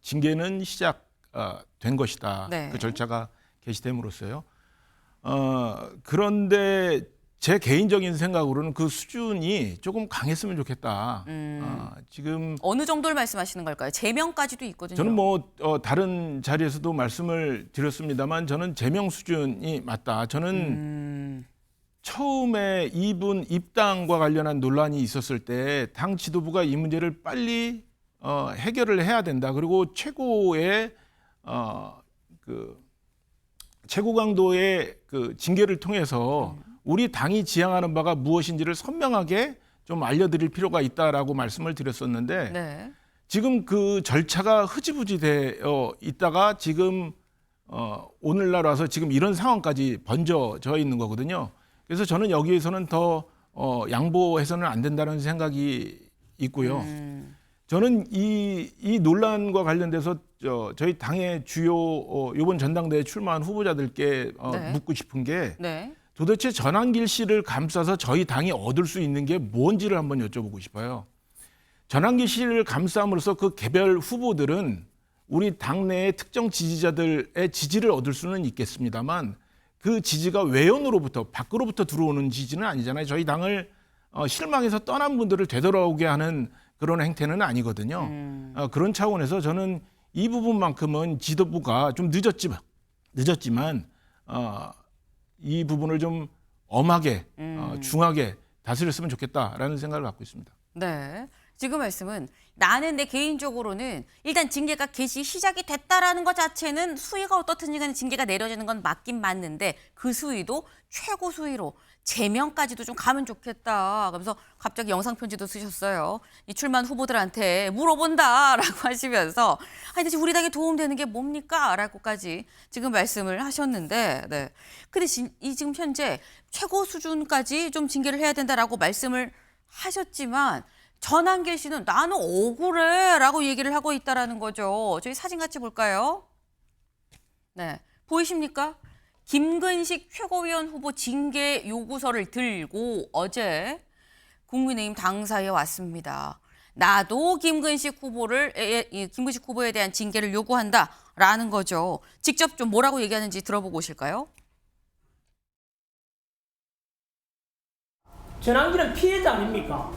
징계는 시작된 것이다. 네. 그 절차가 개시됨으로써요. 그런데 제 개인적인 생각으로는 그 수준이 조금 강했으면 좋겠다. 지금 어느 정도를 말씀하시는 걸까요? 제명까지도 있거든요. 저는 다른 자리에서도 말씀을 드렸습니다만, 저는 제명 수준이 맞다. 저는 처음에 이분 입당과 관련한 논란이 있었을 때 당 지도부가 이 문제를 빨리 해결을 해야 된다. 그리고 최고의 최고 강도의 그 징계를 통해서 우리 당이 지향하는 바가 무엇인지를 선명하게 좀 알려드릴 필요가 있다라고 말씀을 드렸었는데, 네. 지금 그 절차가 흐지부지되어 있다가 지금 오늘날 와서 지금 이런 상황까지 번져져 있는 거거든요. 그래서 저는 여기에서는 더 양보해서는 안 된다는 생각이 있고요. 저는 이 논란과 관련돼서 저희 당의 주요 이번 전당대회 출마한 후보자들께 네. 묻고 싶은 게, 네. 도대체 전한길 씨를 감싸서 저희 당이 얻을 수 있는 게 뭔지를 한번 여쭤보고 싶어요. 전한길 씨를 감싸움으로써 그 개별 후보들은 우리 당내의 특정 지지자들의 지지를 얻을 수는 있겠습니다만, 그 지지가 외연으로부터, 밖으로부터 들어오는 지지는 아니잖아요. 저희 당을 실망해서 떠난 분들을 되돌아오게 하는 그런 행태는 아니거든요. 그런 차원에서 저는 이 부분만큼은 지도부가 좀 늦었지만 이 부분을 좀 엄하게 중하게 다스렸으면 좋겠다라는 생각을 갖고 있습니다. 네. 지금 말씀은 나는 내 개인적으로는 일단 징계가 개시 시작이 됐다라는 것 자체는 수위가 어떻든지 간에 징계가 내려지는 건 맞긴 맞는데 그 수위도 최고 수위로 제명까지도 좀 가면 좋겠다. 그래서 갑자기 영상 편지도 쓰셨어요. 이 출마한 후보들한테 물어본다라고 하시면서 아니 대체 우리 당에 도움되는 게 뭡니까? 라고까지 지금 말씀을 하셨는데 네. 근데 지금 현재 최고 수준까지 좀 징계를 해야 된다라고 말씀을 하셨지만 전한길 씨는 나는 억울해라고 얘기를 하고 있다라는 거죠. 저희 사진 같이 볼까요? 네, 보이십니까? 김근식 최고위원 후보 징계 요구서를 들고 어제 국민의힘 당사에 왔습니다. 나도 김근식 후보에 대한 징계를 요구한다라는 거죠. 직접 좀 뭐라고 얘기하는지 들어보고 오실까요? 전한길은 피해자 아닙니까?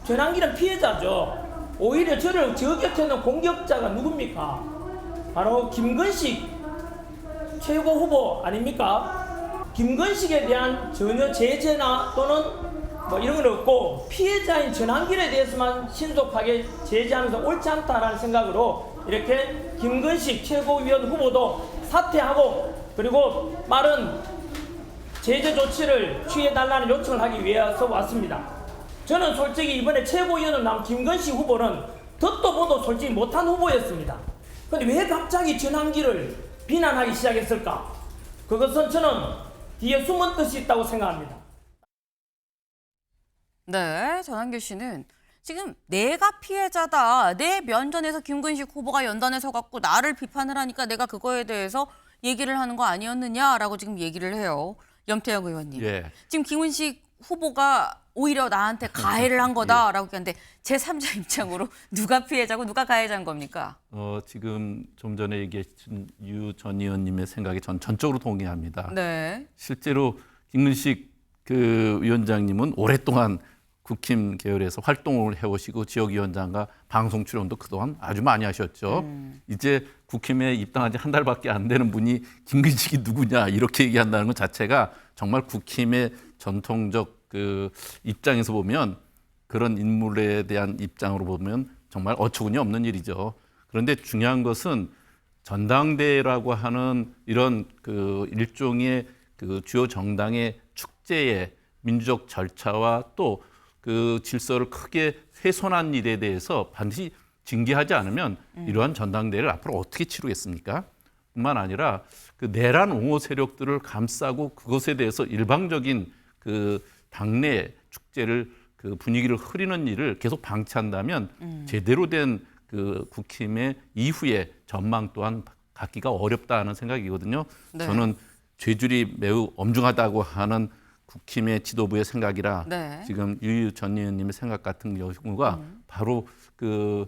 전한길은 피해자죠. 오히려 저를 저 곁에 있는 공격자가 누굽니까? 바로 김근식 최고 후보 아닙니까? 김근식에 대한 전혀 제재나 또는 뭐 이런 건 없고 피해자인 전한길에 대해서만 신속하게 제재하면서 옳지 않다라는 생각으로 이렇게 김근식 최고위원 후보도 사퇴하고 그리고 빠른 제재 조치를 취해달라는 요청을 하기 위해서 왔습니다. 저는 솔직히 이번에 최고위원으로 나온 김근식 후보는 듣도 보도 솔직히 못한 후보였습니다. 그런데 왜 갑자기 전한길을 비난하기 시작했을까? 그것은 저는 뒤에 숨은 뜻이 있다고 생각합니다. 네, 전한길 씨는 지금 내가 피해자다. 내 면전에서 김근식 후보가 연단에 서갖고 나를 비판을 하니까 내가 그거에 대해서 얘기를 하는 거 아니었느냐라고 지금 얘기를 해요. 염태영 의원님. 예. 지금 김근식 후보가 오히려 나한테 가해를 한 거다라고 얘기하는데 제3자 입장으로 누가 피해자고 누가 가해자인 겁니까? 지금 좀 전에 얘기하신 유 전 의원님의 생각에 전 전적으로 동의합니다. 네. 실제로 김근식 그 위원장님은 오랫동안 국힘 계열에서 활동을 해오시고 지역위원장과 방송 출연도 그동안 아주 많이 하셨죠. 이제 국힘에 입당한 지 한 달밖에 안 되는 분이 김근식이 누구냐 이렇게 얘기한다는 것 자체가 정말 국힘의 전통적 그 입장에서 보면 그런 인물에 대한 입장으로 보면 정말 어처구니 없는 일이죠. 그런데 중요한 것은 전당대회라고 하는 이런 그 일종의 그 주요 정당의 축제의 민주적 절차와 또 그 질서를 크게 훼손한 일에 대해서 반드시 징계하지 않으면 이러한 전당대회를 앞으로 어떻게 치르겠습니까? 뿐만 아니라 그 내란 옹호 세력들을 감싸고 그것에 대해서 일방적인 그 당내 축제를 그 분위기를 흐리는 일을 계속 방치한다면 제대로 된 그 국힘의 이후의 전망 또한 갖기가 어렵다 하는 생각이거든요. 네. 저는 죄질이 매우 엄중하다고 하는 국힘의 지도부의 생각이라 네. 지금 유 전 의원님의 생각 같은 경우가 바로 그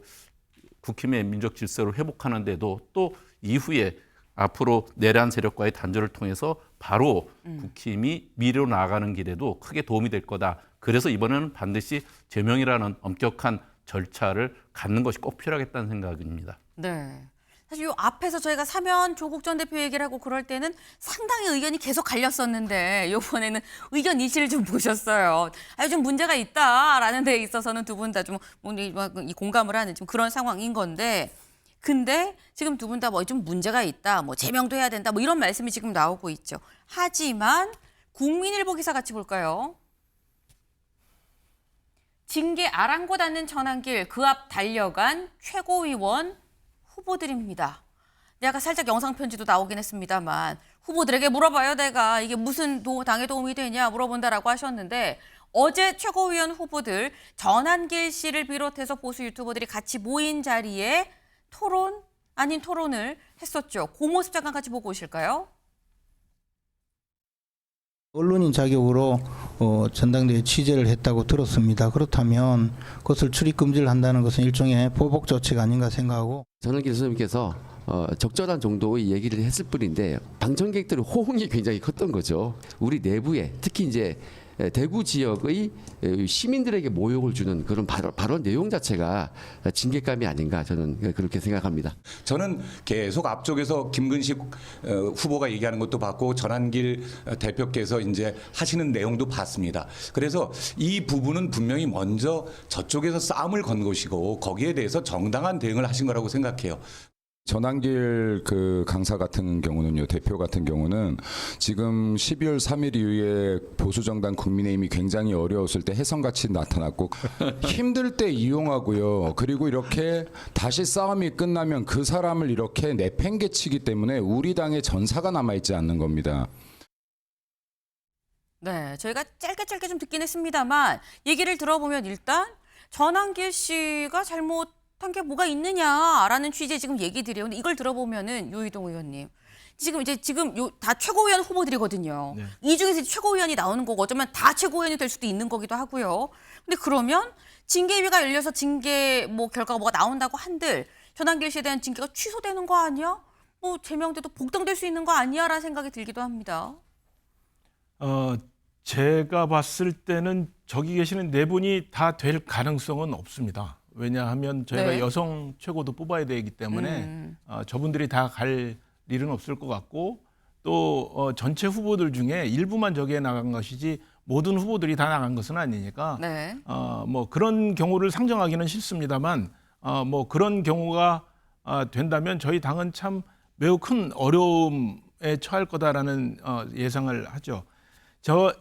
국힘의 민족 질서를 회복하는 데도 또 이후에 앞으로 내란 세력과의 단절을 통해서 바로 국힘이 미래로 나아가는 길에도 크게 도움이 될 거다. 그래서 이번에는 반드시 제명이라는 엄격한 절차를 갖는 것이 꼭 필요하겠다는 생각입니다. 네. 사실 요 앞에서 저희가 사면 조국 전 대표 얘기를 하고 그럴 때는 상당히 의견이 계속 갈렸었는데 이번에는 의견 이실을 좀 보셨어요. 좀 문제가 있다라는 데 있어서는 두 분 다 좀 공감을 하는 좀 그런 상황인 건데 근데 지금 두 분 다 뭐 좀 문제가 있다, 뭐 제명도 해야 된다, 뭐 이런 말씀이 지금 나오고 있죠. 하지만 국민일보 기사 같이 볼까요? 징계 아랑곳 않는 전한길 그 앞 달려간 최고위원 후보들입니다. 내가 살짝 영상 편지도 나오긴 했습니다만 후보들에게 물어봐요. 내가 이게 무슨 당에 도움이 되냐 물어본다라고 하셨는데 어제 최고위원 후보들 전한길 씨를 비롯해서 보수 유튜버들이 같이 모인 자리에 토론 아닌 토론을 했었죠. 그 모습 잠깐 같이 보고 오실까요? 언론인 자격으로 전당대회 취재를 했다고 들었습니다. 그렇다면 그것을 출입 금지를 한다는 것은 일종의 보복 조치가 아닌가 생각하고 전한길 선생님께서 적절한 정도의 얘기를 했을 뿐인데 당청객들의 호응이 굉장히 컸던 거죠. 우리 내부에 특히 이제 대구 지역의 시민들에게 모욕을 주는 그런 발언 내용 자체가 징계감이 아닌가 저는 그렇게 생각합니다. 저는 계속 앞쪽에서 김근식 후보가 얘기하는 것도 봤고 전한길 대표께서 이제 하시는 내용도 봤습니다. 그래서 이 부분은 분명히 먼저 저쪽에서 싸움을 건 것이고 거기에 대해서 정당한 대응을 하신 거라고 생각해요. 전한길 그 강사 같은 경우는요, 대표 같은 경우는 지금 12월 3일 이후에 보수정당 국민의힘이 굉장히 어려웠을 때 혜성같이 나타났고 힘들 때 이용하고요. 그리고 이렇게 다시 싸움이 끝나면 그 사람을 이렇게 내팽개치기 때문에 우리 당에 전사가 남아있지 않는 겁니다. 네, 저희가 짧게 좀 듣긴 했습니다만 얘기를 들어보면 일단 전한길 씨가 잘못한 게 뭐가 있느냐라는 취지의 지금 얘기들이에요. 근데 이걸 들어보면은 요이동 의원님 지금 다 최고위원 후보들이거든요. 네. 이 중에서 최고위원이 나오는 거고 어쩌면 다 최고위원이 될 수도 있는 거기도 하고요. 근데 그러면 징계위가 열려서 징계 결과가 뭐가 나온다고 한들 전한길 씨에 대한 징계가 취소되는 거 아니야? 제명돼도 복당될 수 있는 거 아니야라는 생각이 들기도 합니다. 제가 봤을 때는 저기 계시는 네 분이 다 될 가능성은 없습니다. 왜냐하면 저희가 네. 여성 최고도 뽑아야 되기 때문에 저분들이 다 갈 일은 없을 것 같고 또 전체 후보들 중에 일부만 저기에 나간 것이지 모든 후보들이 다 나간 것은 아니니까 네. 그런 경우를 상정하기는 싫습니다만 그런 경우가 된다면 저희 당은 참 매우 큰 어려움에 처할 거다라는 예상을 하죠.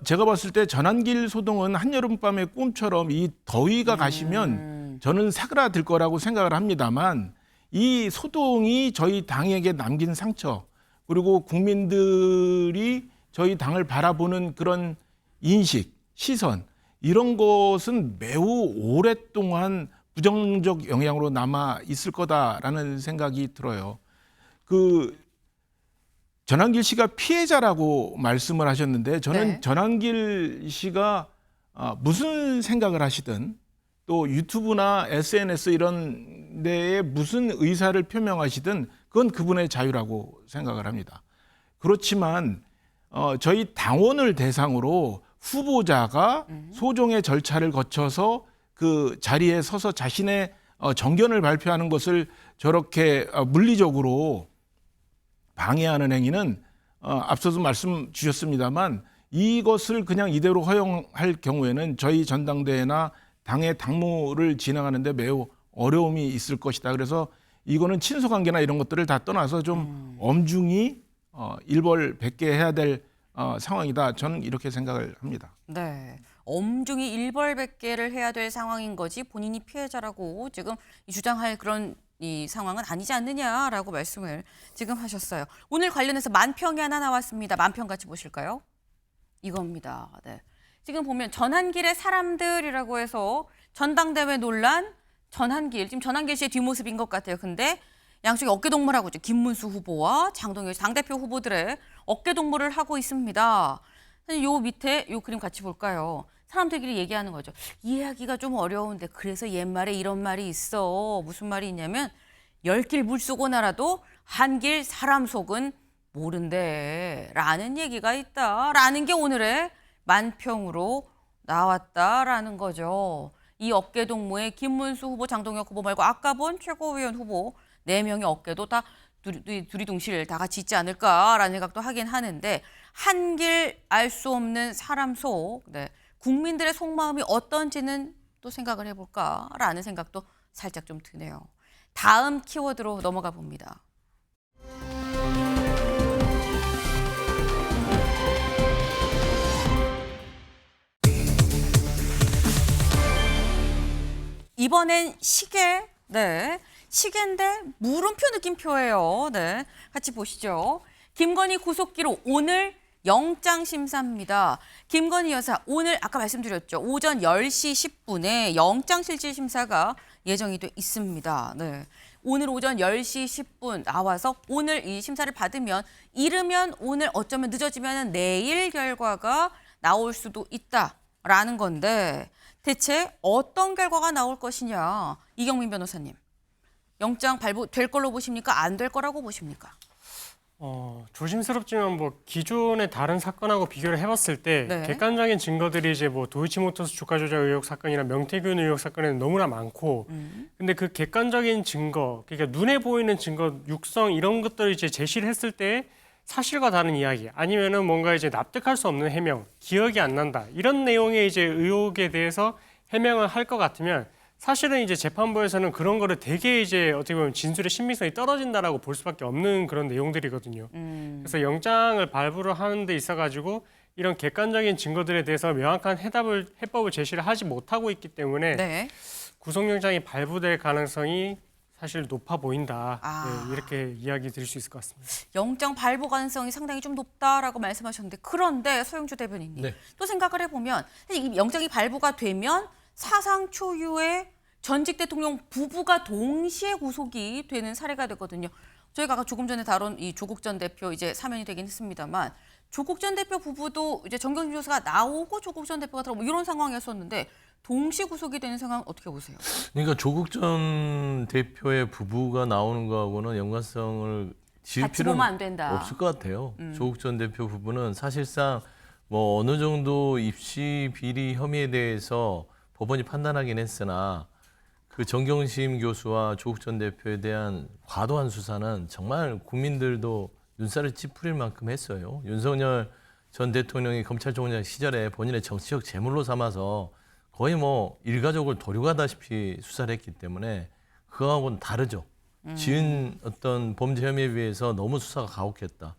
제가 봤을 때 전한길 소동은 한여름밤의 꿈처럼 이 더위가 가시면 저는 사그라들 거라고 생각을 합니다만 이 소동이 저희 당에게 남긴 상처 그리고 국민들이 저희 당을 바라보는 그런 인식, 시선 이런 것은 매우 오랫동안 부정적 영향으로 남아 있을 거다라는 생각이 들어요. 전한길 씨가 피해자라고 말씀을 하셨는데 저는 네. 전한길 씨가 무슨 생각을 하시든 또 유튜브나 SNS 이런 데에 무슨 의사를 표명하시든 그건 그분의 자유라고 생각을 합니다. 그렇지만 저희 당원을 대상으로 후보자가 소종의 절차를 거쳐서 그 자리에 서서 자신의 정견을 발표하는 것을 저렇게 물리적으로 방해하는 행위는 앞서도 말씀 주셨습니다만 이것을 그냥 이대로 허용할 경우에는 저희 전당대회나 당의 당무를 진행하는 데 매우 어려움이 있을 것이다. 그래서 이거는 친소관계나 이런 것들을 다 떠나서 좀 엄중히 일벌백계해야 될 상황이다. 저는 이렇게 생각을 합니다. 네. 엄중히 일벌백계를 해야 될 상황인 거지 본인이 피해자라고 지금 주장할 그런 이 상황은 아니지 않느냐라고 말씀을 지금 하셨어요. 오늘 관련해서 만평이 하나 나왔습니다. 만평 같이 보실까요? 이겁니다. 네. 지금 보면 전한길의 사람들이라고 해서 전당대회 논란, 지금 전한길 씨의 뒷모습인 것 같아요. 근데 양쪽이 어깨동무를 하고 있죠. 김문수 후보와 장동혁 당대표 후보들의 어깨동무를 하고 있습니다. 요 밑에 요 그림 같이 볼까요? 사람들끼리 얘기하는 거죠. 이해하기가 좀 어려운데 그래서 옛말에 이런 말이 있어. 무슨 말이 있냐면 10길 물 쏘고 날아도 한 길 사람 속은 모른대 라는 얘기가 있다라는 게 오늘의 만평으로 나왔다라는 거죠. 이 어깨동무에 김문수 후보, 장동혁 후보 말고 아까 본 최고위원 후보 4명의 어깨도 다 두리둥실 다 같이 있지 않을까라는 생각도 하긴 하는데 한 길 알 수 없는 사람 속 국민들의 속마음이 어떤지는 또 생각을 해볼까라는 생각도 살짝 좀 드네요. 다음 키워드로 넘어가 봅니다. 이번엔 시계, 시계인데 물음표 느낌표예요. 같이 보시죠. 김건희 구속기록 오늘 영장심사입니다. 김건희 여사 오늘 아까 말씀드렸죠. 오전 10시 10분에 영장실질심사가 예정이 돼 있습니다. 오늘 오전 10시 10분 나와서 오늘 이 심사를 받으면 이르면 오늘 어쩌면 늦어지면 내일 결과가 나올 수도 있다라는 건데 대체 어떤 결과가 나올 것이냐. 이경민 변호사님. 영장 발부될 걸로 보십니까? 안 될 거라고 보십니까? 조심스럽지만 뭐 기존의 다른 사건하고 비교를 해봤을 때 네. 객관적인 증거들이 이제 뭐 도이치모터스 주가 조작 의혹 사건이나 명태균 의혹 사건에는 너무나 많고, 근데 그 객관적인 증거, 그러니까 눈에 보이는 증거, 육성 이런 것들을 이제 제시를 했을 때 사실과 다른 이야기, 아니면은 뭔가 이제 납득할 수 없는 해명, 기억이 안 난다 이런 내용의 이제 의혹에 대해서 해명을 할 것 같으면. 사실은 이제 재판부에서는 그런 거를 되게 이제 어떻게 보면 진술의 신빙성이 떨어진다라고 볼 수밖에 없는 그런 내용들이거든요. 그래서 영장을 발부를 하는 데 있어가지고 이런 객관적인 증거들에 대해서 명확한 해법을 제시를 하지 못하고 있기 때문에 네. 구속영장이 발부될 가능성이 사실 높아 보인다. 아. 네, 이렇게 이야기 드릴 수 있을 것 같습니다. 영장 발부 가능성이 상당히 좀 높다라고 말씀하셨는데 그런데 소영주 대변인님 네. 또 생각을 해보면 사실 이 영장이 발부가 되면 사상 초유의 전직 대통령 부부가 동시에 구속이 되는 사례가 되거든요. 저희가 아까 조금 전에 다룬 이 조국 전 대표 이제 사면이 되긴 했습니다만 조국 전 대표 부부도 이제 정경심 교수가 나오고 조국 전 대표가 들어오고 이런 상황이었었는데 동시 구속이 되는 상황 어떻게 보세요? 그러니까 조국 전 대표의 부부가 나오는 거하고는 연관성을 지을 같이 보면 안 필요는 된다. 없을 것 같아요. 조국 전 대표 부부는 사실상 뭐 어느 정도 입시 비리 혐의에 대해서 법원이 판단하긴 했으나 그 정경심 교수와 조국 전 대표에 대한 과도한 수사는 정말 국민들도 눈살을 찌푸릴 만큼 했어요. 윤석열 전 대통령이 검찰총장 시절에 본인의 정치적 재물로 삼아서 거의 뭐 일가족을 도륙하다시피 수사를 했기 때문에 그거하고는 다르죠. 지은 어떤 범죄 혐의에 비해서 너무 수사가 가혹했다.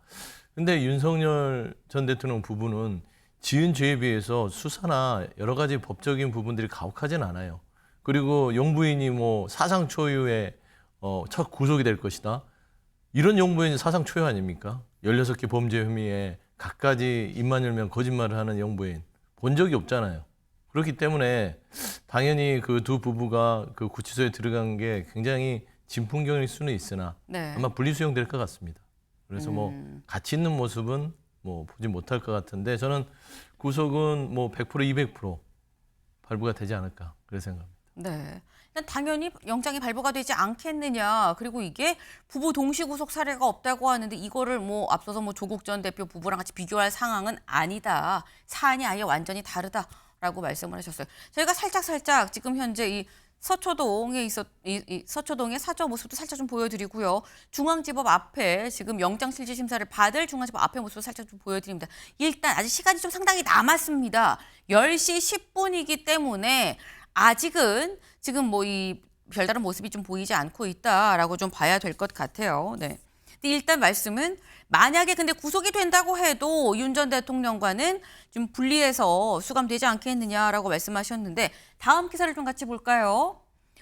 근데 윤석열 전 대통령 부부는 지은 죄에 비해서 수사나 여러 가지 법적인 부분들이 가혹하진 않아요. 그리고 용부인이 뭐 사상 초유의 첫 구속이 될 것이다. 이런 용부인이 사상 초유 아닙니까? 16개 범죄 혐의에 갖가지 입만 열면 거짓말을 하는 용부인 본 적이 없잖아요. 그렇기 때문에 당연히 그 두 부부가 그 구치소에 들어간 게 굉장히 진풍경일 수는 있으나 네. 아마 분리수용될 것 같습니다. 그래서 뭐 같이 있는 모습은 뭐 보지 못할 것 같은데 저는 구속은 뭐 100% 200% 발부가 되지 않을까 그런 생각입니다. 네. 당연히 영장이 발부가 되지 않겠느냐. 그리고 이게 부부 동시 구속 사례가 없다고 하는데 이거를 뭐 앞서서 뭐 조국 전 대표 부부랑 같이 비교할 상황은 아니다. 사안이 아예 완전히 다르다라고 말씀을 하셨어요. 저희가 살짝 지금 현재 이 서초동에 서초동의 사저 모습도 살짝 좀 보여드리고요. 중앙지법 앞에 지금 영장실질심사를 받을 중앙지법 앞에 모습을 살짝 좀 보여드립니다. 일단 아직 시간이 좀 상당히 남았습니다. 10시 10분이기 때문에 아직은 지금 뭐 이 별다른 모습이 좀 보이지 않고 있다라고 좀 봐야 될 것 같아요. 네. 근데 일단 말씀은 만약에 근데 구속이 된다고 해도 윤 전 대통령과는 좀 분리해서 수감되지 않겠느냐라고 말씀하셨는데 다음 기사를 좀 같이 볼까요?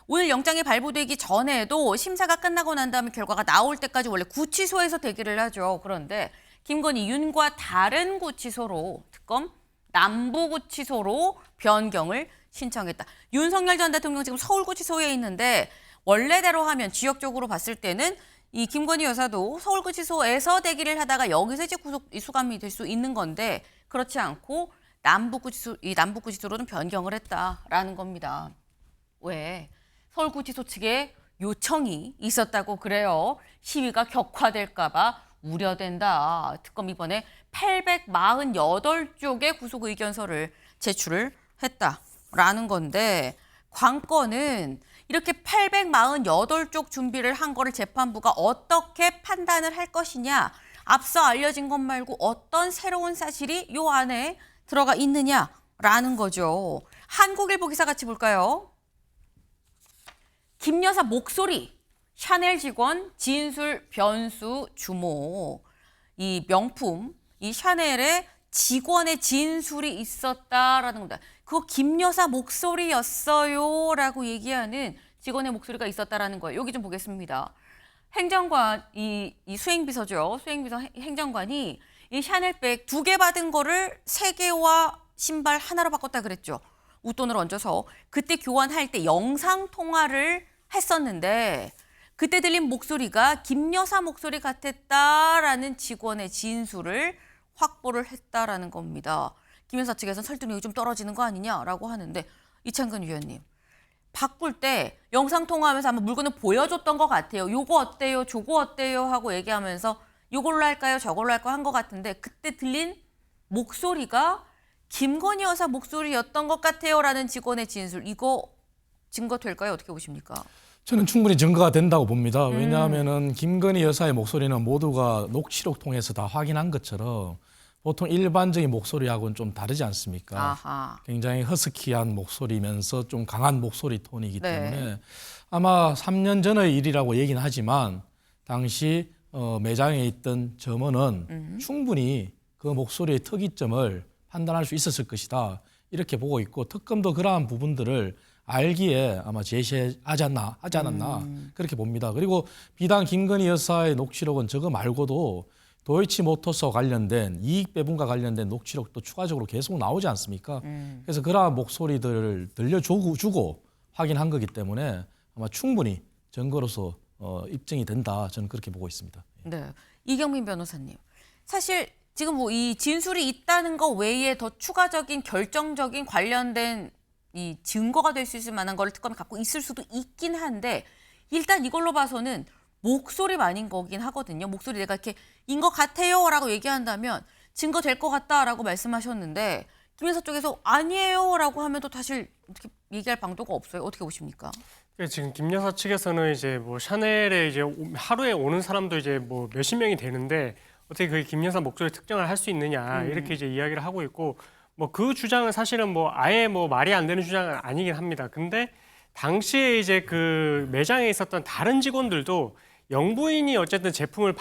오늘 영장이 발부되기 전에도 심사가 끝나고 난 다음에 결과가 나올 때까지 원래 구치소에서 대기를 하죠. 그런데 김건희 윤과 다른 구치소로 특검 남부구치소로 변경을 신청했다. 윤석열 전 대통령 지금 서울구치소에 있는데 원래대로 하면 지역적으로 봤을 때는 이 김건희 여사도 서울구치소에서 대기를 하다가 여기서 이제 수감이 될 수 있는 건데 그렇지 않고 남부구치소로 좀 변경을 했다라는 겁니다. 왜? 서울구치소 측에 요청이 있었다고 그래요. 시위가 격화될까 봐 우려된다. 특검 이번에 848쪽의 구속 의견서를 제출을 했다라는 건데 관건은 이렇게 848쪽 준비를 한 거를 재판부가 어떻게 판단을 할 것이냐. 앞서 알려진 것 말고 어떤 새로운 사실이 요 안에 들어가 있느냐라는 거죠. 한국일보 기사 같이 볼까요? 김 여사 목소리, 샤넬 직원 진술 변수 주목. 이 명품, 이 샤넬의 직원의 진술이 있었다라는 겁니다. 그거 김 여사 목소리였어요라고 얘기하는 직원의 목소리가 있었다라는 거예요. 여기 좀 보겠습니다. 행정관, 이 수행비서죠. 수행비서 행정관이 이 샤넬백 2개 받은 거를 3개와 신발 하나로 바꿨다 그랬죠. 웃돈을 얹어서 그때 교환할 때 영상 통화를 했었는데 그때 들린 목소리가 김 여사 목소리 같았다라는 직원의 진술을 확보를 했다라는 겁니다. 김 여사 측에서는 설득력이 좀 떨어지는 거 아니냐라고 하는데 이창근 위원님. 바꿀 때 영상 통화하면서 아마 물건을 보여줬던 것 같아요. 요거 어때요? 저거 어때요? 하고 얘기하면서 이걸로 할까요? 저걸로 할까요? 한 것 같은데 그때 들린 목소리가 김건희 여사 목소리였던 것 같아요라는 직원의 진술. 이거 증거 될까요? 어떻게 보십니까? 저는 충분히 증거가 된다고 봅니다. 왜냐하면은 김건희 여사의 목소리는 모두가 녹취록 통해서 다 확인한 것처럼 보통 일반적인 목소리하고는 좀 다르지 않습니까? 아하. 굉장히 허스키한 목소리면서 좀 강한 목소리 톤이기 네. 때문에 아마 3년 전의 일이라고 얘기는 하지만 당시 매장에 있던 점원은 충분히 그 목소리의 특이점을 판단할 수 있었을 것이다. 이렇게 보고 있고 특검도 그러한 부분들을 알기에 아마 제시하지 않았나 그렇게 봅니다. 그리고 비단 김건희 여사의 녹취록은 저거 말고도 도이치모터스와 관련된 이익 배분과 관련된 녹취록도 추가적으로 계속 나오지 않습니까? 그래서 그러한 목소리들을 들려주고 확인한 거기 때문에 아마 충분히 증거로서 입증이 된다. 저는 그렇게 보고 있습니다. 네, 이경민 변호사님. 사실 지금 뭐 이 진술이 있다는 거 외에 더 추가적인 결정적인 관련된 이 증거가 될 수 있을 만한 걸 특검이 갖고 있을 수도 있긴 한데 일단 이걸로 봐서는 목소리만인 거긴 하거든요. 목소리 내가 이렇게 인 것 같아요라고 얘기한다면 증거 될 것 같다라고 말씀하셨는데 김 여사 쪽에서 아니에요라고 하면 또 사실 어떻게 얘기할 방도가 없어요. 어떻게 보십니까? 지금 김 여사 측에서는 이제 뭐 샤넬에 이제 하루에 오는 사람도 이제 뭐 몇십 명이 되는데 어떻게 그 김 여사 목소리 특정을 할 수 있느냐 이렇게 이제 이야기를 하고 있고 뭐 그 주장은 사실은 뭐 아예 뭐 말이 안 되는 주장은 아니긴 합니다. 근데 당시에 이제 그 매장에 있었던 다른 직원들도 영부인이 어쨌든 제품을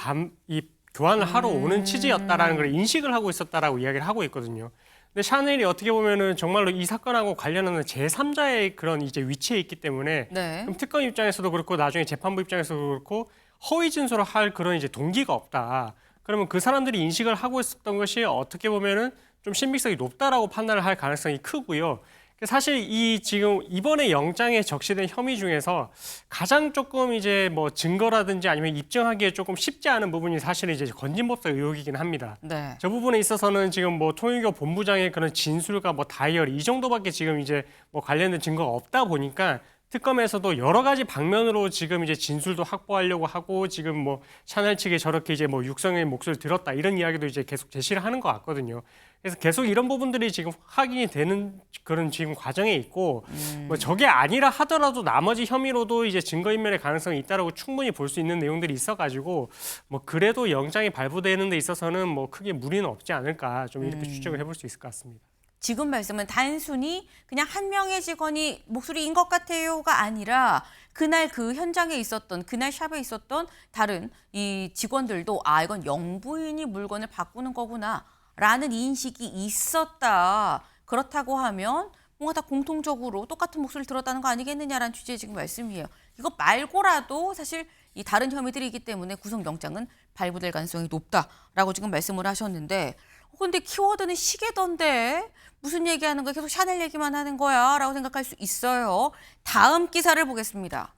교환을 하러 오는 취지였다라는 걸 인식을 하고 있었다라고 이야기를 하고 있거든요. 근데 샤넬이 어떻게 보면은 정말로 이 사건하고 관련하는 제3자의 그런 이제 위치에 있기 때문에 네. 그럼 특검 입장에서도 그렇고 나중에 재판부 입장에서도 그렇고 허위 진술을 할 그런 이제 동기가 없다. 그러면 그 사람들이 인식을 하고 있었던 것이 어떻게 보면은 좀 신빙성이 높다라고 판단을 할 가능성이 크고요. 사실 이 지금 이번에 영장에 적시된 혐의 중에서 가장 조금 이제 뭐 증거라든지 아니면 입증하기에 조금 쉽지 않은 부분이 사실은 이제 건진법사 의혹이긴 합니다. 네. 저 부분에 있어서는 지금 뭐 통일교 본부장의 그런 진술과 뭐 다이어리 이 정도밖에 지금 이제 뭐 관련된 증거가 없다 보니까 특검에서도 여러 가지 방면으로 지금 이제 진술도 확보하려고 하고 지금 뭐 샤넬 측에 저렇게 이제 뭐 육성의 목소리를 들었다 이런 이야기도 이제 계속 제시를 하는 것 같거든요. 그래서 계속 이런 부분들이 지금 확인이 되는 그런 지금 과정에 있고 뭐 저게 아니라 하더라도 나머지 혐의로도 이제 증거인멸의 가능성이 있다라고 충분히 볼 수 있는 내용들이 있어가지고 뭐 그래도 영장이 발부되는 데 있어서는 뭐 크게 무리는 없지 않을까 좀 이렇게 추정을 해볼 수 있을 것 같습니다. 지금 말씀은 단순히 그냥 한 명의 직원이 목소리인 것 같아요가 아니라 그날 그 현장에 있었던 그날 샵에 있었던 다른 이 직원들도 아 이건 영부인이 물건을 바꾸는 거구나 라는 인식이 있었다. 그렇다고 하면 뭔가 다 공통적으로 똑같은 목소리를 들었다는 거 아니겠느냐라는 취지의 지금 말씀이에요. 이거 말고라도 사실 이 다른 혐의들이 있기 때문에 구속영장은 발부될 가능성이 높다라고 지금 말씀을 하셨는데 근데 키워드는 시계던데 무슨 얘기하는 거야? 계속 샤넬 얘기만 하는 거야? 라고 생각할 수 있어요. 다음 기사를 보겠습니다.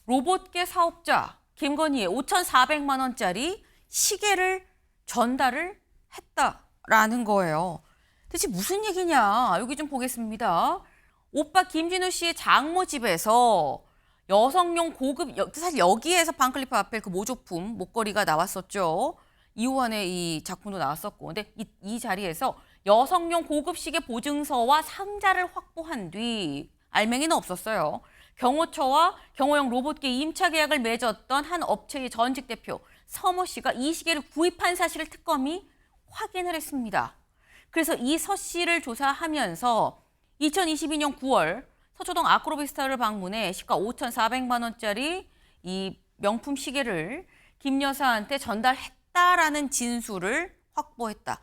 로봇계 사업자 김건희의 5,400만 원짜리 시계를 전달을 했다라는 거예요. 대체 무슨 얘기냐? 여기 좀 보겠습니다. 오빠 김진우 씨의 장모 집에서 여성용 고급, 사실 여기에서 반클리프 앞에 그 모조품 목걸이가 나왔었죠. 이호환의 이 작품도 나왔었고, 근데 이 자리에서 여성용 고급 시계 보증서와 상자를 확보한 뒤 알맹이는 없었어요. 경호처와 경호용 로봇계 임차 계약을 맺었던 한 업체의 전직 대표 서모 씨가 이 시계를 구입한 사실을 특검이 확인을 했습니다. 그래서 이 서 씨를 조사하면서 2022년 9월 서초동 아크로비스타를 방문해 시가 5,400만 원짜리 이 명품 시계를 김 여사한테 전달했다라는 진술을 확보했다.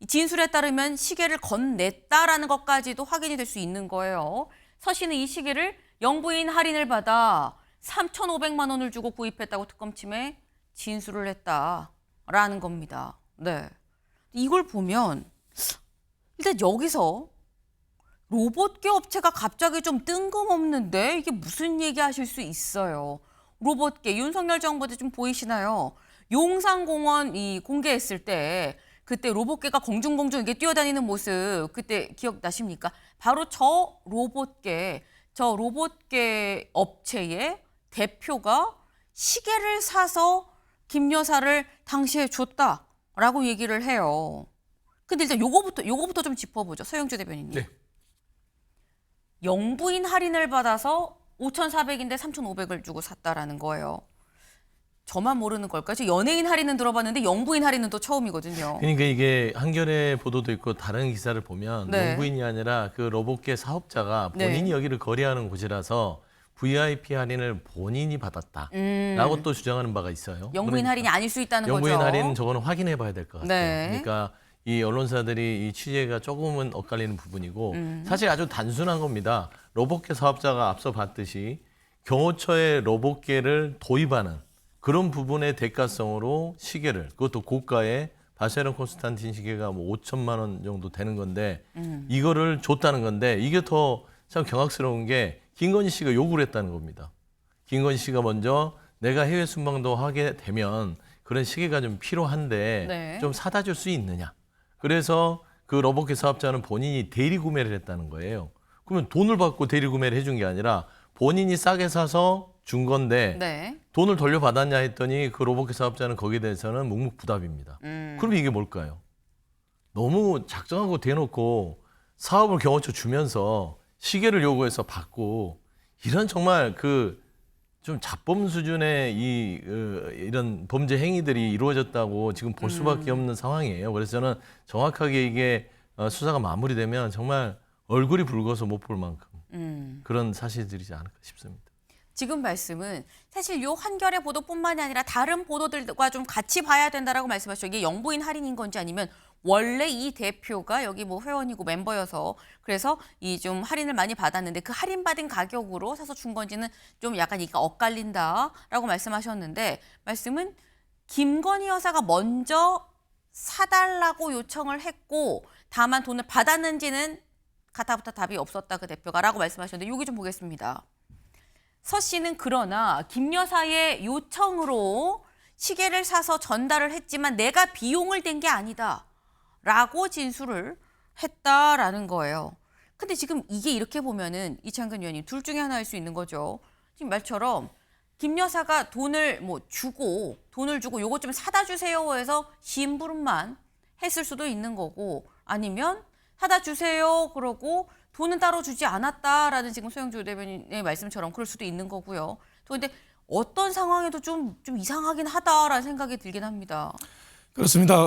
이 진술에 따르면 시계를 건넸다라는 것까지도 확인이 될 수 있는 거예요. 서 씨는 이 시계를 영부인 할인을 받아 3,500만 원을 주고 구입했다고 특검팀에 진술을 했다라는 겁니다. 네, 이걸 보면 일단 여기서 로봇계 업체가 갑자기 좀 뜬금없는데 이게 무슨 얘기 하실 수 있어요. 로봇계 윤석열 정부 때 좀 보이시나요? 용산공원 이 공개했을 때 그때 로봇계가 공중공중 이게 뛰어다니는 모습 그때 기억나십니까? 바로 저 로봇계 업체의 대표가 시계를 사서 김 여사를 당시에 줬다라고 얘기를 해요. 근데 일단 요거부터 좀 짚어보죠. 서영주 대변인님. 네. 영부인 할인을 받아서 5,400인데 3,500을 주고 샀다라는 거예요. 저만 모르는 걸까요? 저 연예인 할인은 들어봤는데 영부인 할인은 또 처음이거든요. 그러니까 이게 한겨레 보도도 있고 다른 기사를 보면 네. 영부인이 아니라 그 로봇계 사업자가 본인이 네. 여기를 거래하는 곳이라서 VIP 할인을 본인이 받았다라고 또 주장하는 바가 있어요. 영부인 할인이 아닐 수 있다는 영부인 거죠. 할인은 저거는 확인해 봐야 될 것 같아요. 네. 그러니까 이 언론사들이 이 취재가 조금은 엇갈리는 부분이고 사실 아주 단순한 겁니다. 로봇계 사업자가 앞서 봤듯이 경호처에 로봇계를 도입하는 그런 부분의 대가성으로 시계를, 그것도 고가의 바쉐론 콘스탄틴 시계가 뭐 5천만 원 정도 되는 건데 이거를 줬다는 건데, 이게 더 참 경악스러운 게 김건희 씨가 요구를 했다는 겁니다. 김건희 씨가 먼저 내가 해외 순방도 하게 되면 그런 시계가 좀 필요한데 네. 좀 사다 줄 수 있느냐. 그래서 그 로봇계 사업자는 본인이 대리 구매를 했다는 거예요. 그러면 돈을 받고 대리 구매를 해준 게 아니라 본인이 싸게 사서 준 건데 네. 돈을 돌려받았냐 했더니 그 로봇계 사업자는 거기에 대해서는 묵묵부답입니다. 그럼 이게 뭘까요? 너무 작정하고 대놓고 사업을 경호처 주면서 시계를 요구해서 받고, 이런 정말 그 좀 자범 수준의 이런 범죄 행위들이 이루어졌다고 지금 볼 수밖에 없는 상황이에요. 그래서 저는 정확하게 이게 수사가 마무리되면 정말 얼굴이 붉어서 못 볼 만큼 그런 사실들이지 않을까 싶습니다. 지금 말씀은 사실 요 한겨레 보도뿐만이 아니라 다른 보도들과 좀 같이 봐야 된다라고 말씀하셨죠. 이게 영부인 할인인 건지 아니면 원래 이 대표가 여기 뭐 회원이고 멤버여서 그래서 이 좀 할인을 많이 받았는데 그 할인받은 가격으로 사서 준 건지는 좀 약간 이가 엇갈린다라고 말씀하셨는데, 말씀은 김건희 여사가 먼저 사달라고 요청을 했고 다만 돈을 받았는지는 가타부터 답이 없었다 그 대표가라고 말씀하셨는데, 여기 좀 보겠습니다. 서 씨는 그러나 김 여사의 요청으로 시계를 사서 전달을 했지만 내가 비용을 댄 게 아니다 라고 진술을 했다라는 거예요. 근데 지금 이게 이렇게 보면은 이창근 의원님 둘 중에 하나일 수 있는 거죠. 지금 말처럼 김 여사가 돈을 주고 요거 좀 사다 주세요 해서 심부름만 했을 수도 있는 거고, 아니면 사다 주세요 그러고 돈은 따로 주지 않았다라는 지금 소영주 대변인의 말씀처럼 그럴 수도 있는 거고요. 또 근데 어떤 상황에도 좀 이상하긴 하다라는 생각이 들긴 합니다. 그렇습니다.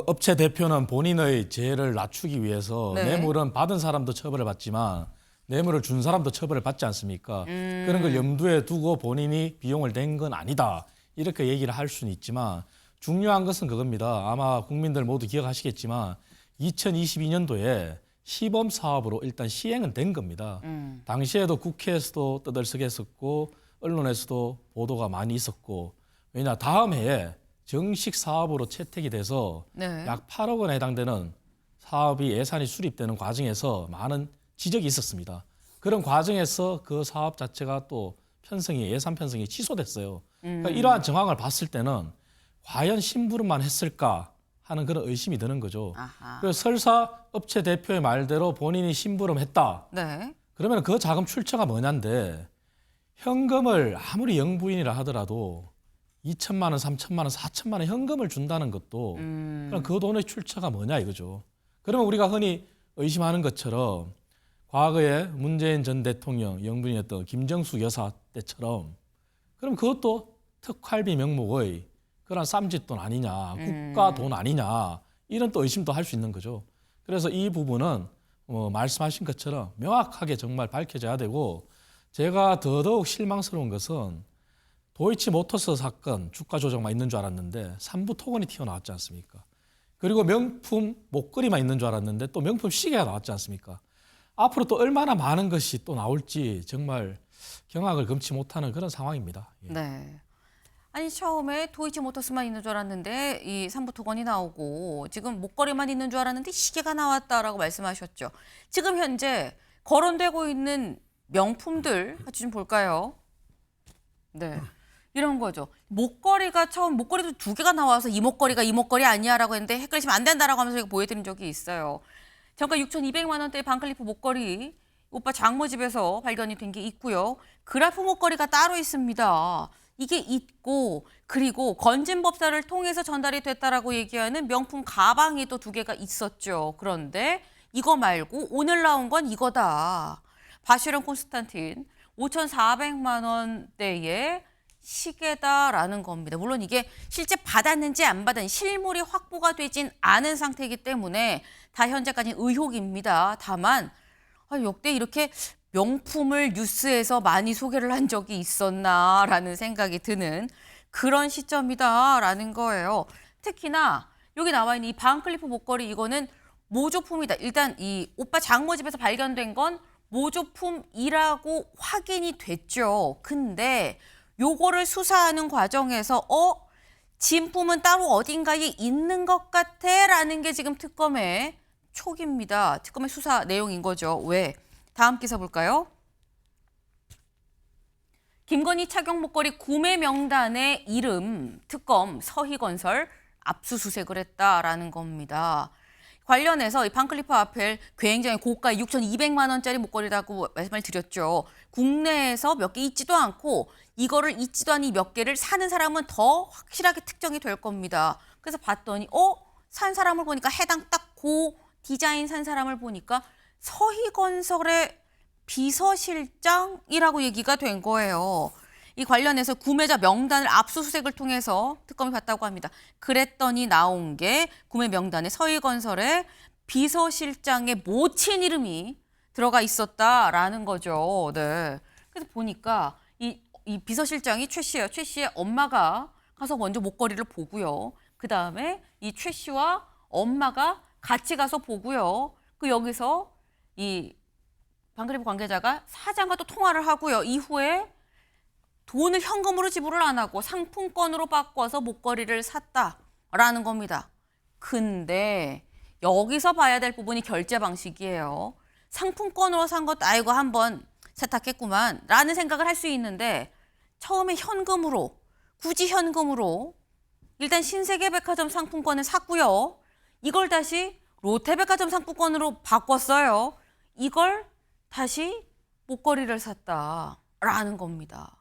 업체 대표는 본인의 재해를 낮추기 위해서 네. 뇌물은 받은 사람도 처벌을 받지만 뇌물을 준 사람도 처벌을 받지 않습니까? 그런 걸 염두에 두고 본인이 비용을 낸 건 아니다, 이렇게 얘기를 할 수는 있지만 중요한 것은 그겁니다. 아마 국민들 모두 기억하시겠지만 2022년도에 시범 사업으로 일단 시행은 된 겁니다. 당시에도 국회에서도 떠들썩했었고 언론에서도 보도가 많이 있었고, 왜냐 다음 해에 정식 사업으로 채택이 돼서 네. 약 8억 원에 해당되는 사업이 예산이 수립되는 과정에서 많은 지적이 있었습니다. 그런 과정에서 그 사업 자체가 또 예산 편성이 취소됐어요. 그러니까 이러한 정황을 봤을 때는 과연 심부름만 했을까 하는 그런 의심이 드는 거죠. 아하. 그래서 설사 업체 대표의 말대로 본인이 심부름했다. 네. 그러면 그 자금 출처가 뭐냐인데, 현금을 아무리 영부인이라 하더라도 2천만 원, 3천만 원, 4천만 원 현금을 준다는 것도 그럼 그 돈의 출처가 뭐냐 이거죠. 그러면 우리가 흔히 의심하는 것처럼 과거에 문재인 전 대통령 영부인이었던 김정숙 여사 때처럼 그럼 그것도 특활비 명목의 그런 쌈짓돈 아니냐, 국가 돈 아니냐, 이런 또 의심도 할 수 있는 거죠. 그래서 이 부분은 말씀하신 것처럼 명확하게 정말 밝혀져야 되고, 제가 더더욱 실망스러운 것은 도이치모터스 사건 주가 조작만 있는 줄 알았는데 3부 토건이 튀어나왔지 않습니까? 그리고 명품 목걸이만 있는 줄 알았는데 또 명품 시계가 나왔지 않습니까? 앞으로 또 얼마나 많은 것이 또 나올지 정말 경악을 금치 못하는 그런 상황입니다. 예. 네. 아니 처음에 도이치모터스만 있는 줄 알았는데 이 3부 토건이 나오고, 지금 목걸이만 있는 줄 알았는데 시계가 나왔다라고 말씀하셨죠. 지금 현재 거론되고 있는 명품들 같이 좀 볼까요? 네. 이런 거죠. 목걸이가 처음 목걸이도 2개가 나와서 이 목걸이가 이 목걸이 아니야라고 했는데 헷갈리시면 안 된다라고 하면서 제가 보여드린 적이 있어요. 정가 6,200만 원대의 반클리프 목걸이 오빠 장모 집에서 발견이 된 게 있고요. 그라프 목걸이가 따로 있습니다. 이게 있고 그리고 건진법사를 통해서 전달이 됐다라고 얘기하는 명품 가방이 또 2개가 있었죠. 그런데 이거 말고 오늘 나온 건 이거다. 바쉐론 콘스탄틴 5,400만 원대의 시계다라는 겁니다. 물론 이게 실제 받았는지 안 받았는지 실물이 확보가 되진 않은 상태이기 때문에 다 현재까지 의혹입니다. 다만 역대 이렇게 명품을 뉴스에서 많이 소개를 한 적이 있었나라는 생각이 드는 그런 시점이다라는 거예요. 특히나 여기 나와 있는 이 반클리프 목걸이 이거는 모조품이다. 일단 이 오빠 장모 집에서 발견된 건 모조품이라고 확인이 됐죠. 근데 요거를 수사하는 과정에서 진품은 따로 어딘가에 있는 것 같아 라는 게 지금 특검의 촉입니다. 특검의 수사 내용인 거죠. 왜? 다음 기사 볼까요? 김건희 착용 목걸이 구매 명단의 이름 특검 서희건설 압수수색을 했다라는 겁니다. 관련해서 이 반클리프 아펠 굉장히 고가 6,200만 원짜리 목걸이라고 말씀을 드렸죠. 국내에서 몇 개 있지도 않고 이거를 있지도 않은 몇 개를 사는 사람은 더 확실하게 특정이 될 겁니다. 그래서 봤더니 산 사람을 보니까 해당 딱 고 디자인 산 사람을 보니까 서희건설의 비서실장이라고 얘기가 된 거예요. 이 관련해서 구매자 명단을 압수수색을 통해서 특검이 봤다고 합니다. 그랬더니 나온 게 구매 명단에 서희건설의 비서실장의 모친 이름이 들어가 있었다라는 거죠. 네. 그래서 보니까 이 비서실장이 최 씨예요. 최 씨의 엄마가 가서 먼저 목걸이를 보고요. 그 다음에 이 최 씨와 엄마가 같이 가서 보고요. 여기서 이 반클리프 관계자가 사장과 또 통화를 하고요. 이후에 돈을 현금으로 지불을 안 하고 상품권으로 바꿔서 목걸이를 샀다라는 겁니다. 근데 여기서 봐야 될 부분이 결제 방식이에요. 상품권으로 산 것도 아이고 한번 세탁했구만 라는 생각을 할 수 있는데 처음에 현금으로 굳이 현금으로 일단 신세계백화점 상품권을 샀고요. 이걸 다시 롯데백화점 상품권으로 바꿨어요. 이걸 다시 목걸이를 샀다라는 겁니다.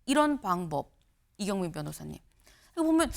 이런 방법, 이경민 변호사님. 이거 보면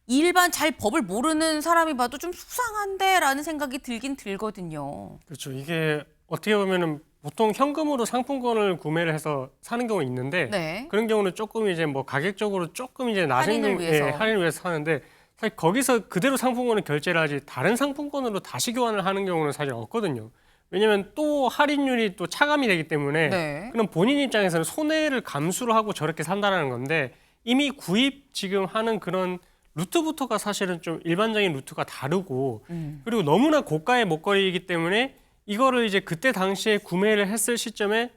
일반 잘 법을 모르는 사람이 봐도 좀 수상한데라는 생각이 들긴 들거든요. 그렇죠. 이게 어떻게 보면은 보통 현금으로 상품권을 구매를 해서 사는 경우가 있는데 네. 그런 경우는 조금 이제 뭐 가격적으로 조금 이제 낮은 할인을 위해서. 할인을 위해서 사는데 사실 거기서 그대로 상품권을 결제를 하지 다른 상품권으로 다시 교환을 하는 경우는 사실 없거든요. 왜냐하면 또 할인율이 또 차감이 되기 때문에 네. 그럼 본인 입장에서는 손해를 감수를 하고 저렇게 산다는 건데 이미 구입 지금 하는 그런 루트부터가 사실은 좀 일반적인 루트가 다르고 그리고 너무나 고가의 목걸이이기 때문에 이거를 이제 그때 당시에 구매를 했을 시점에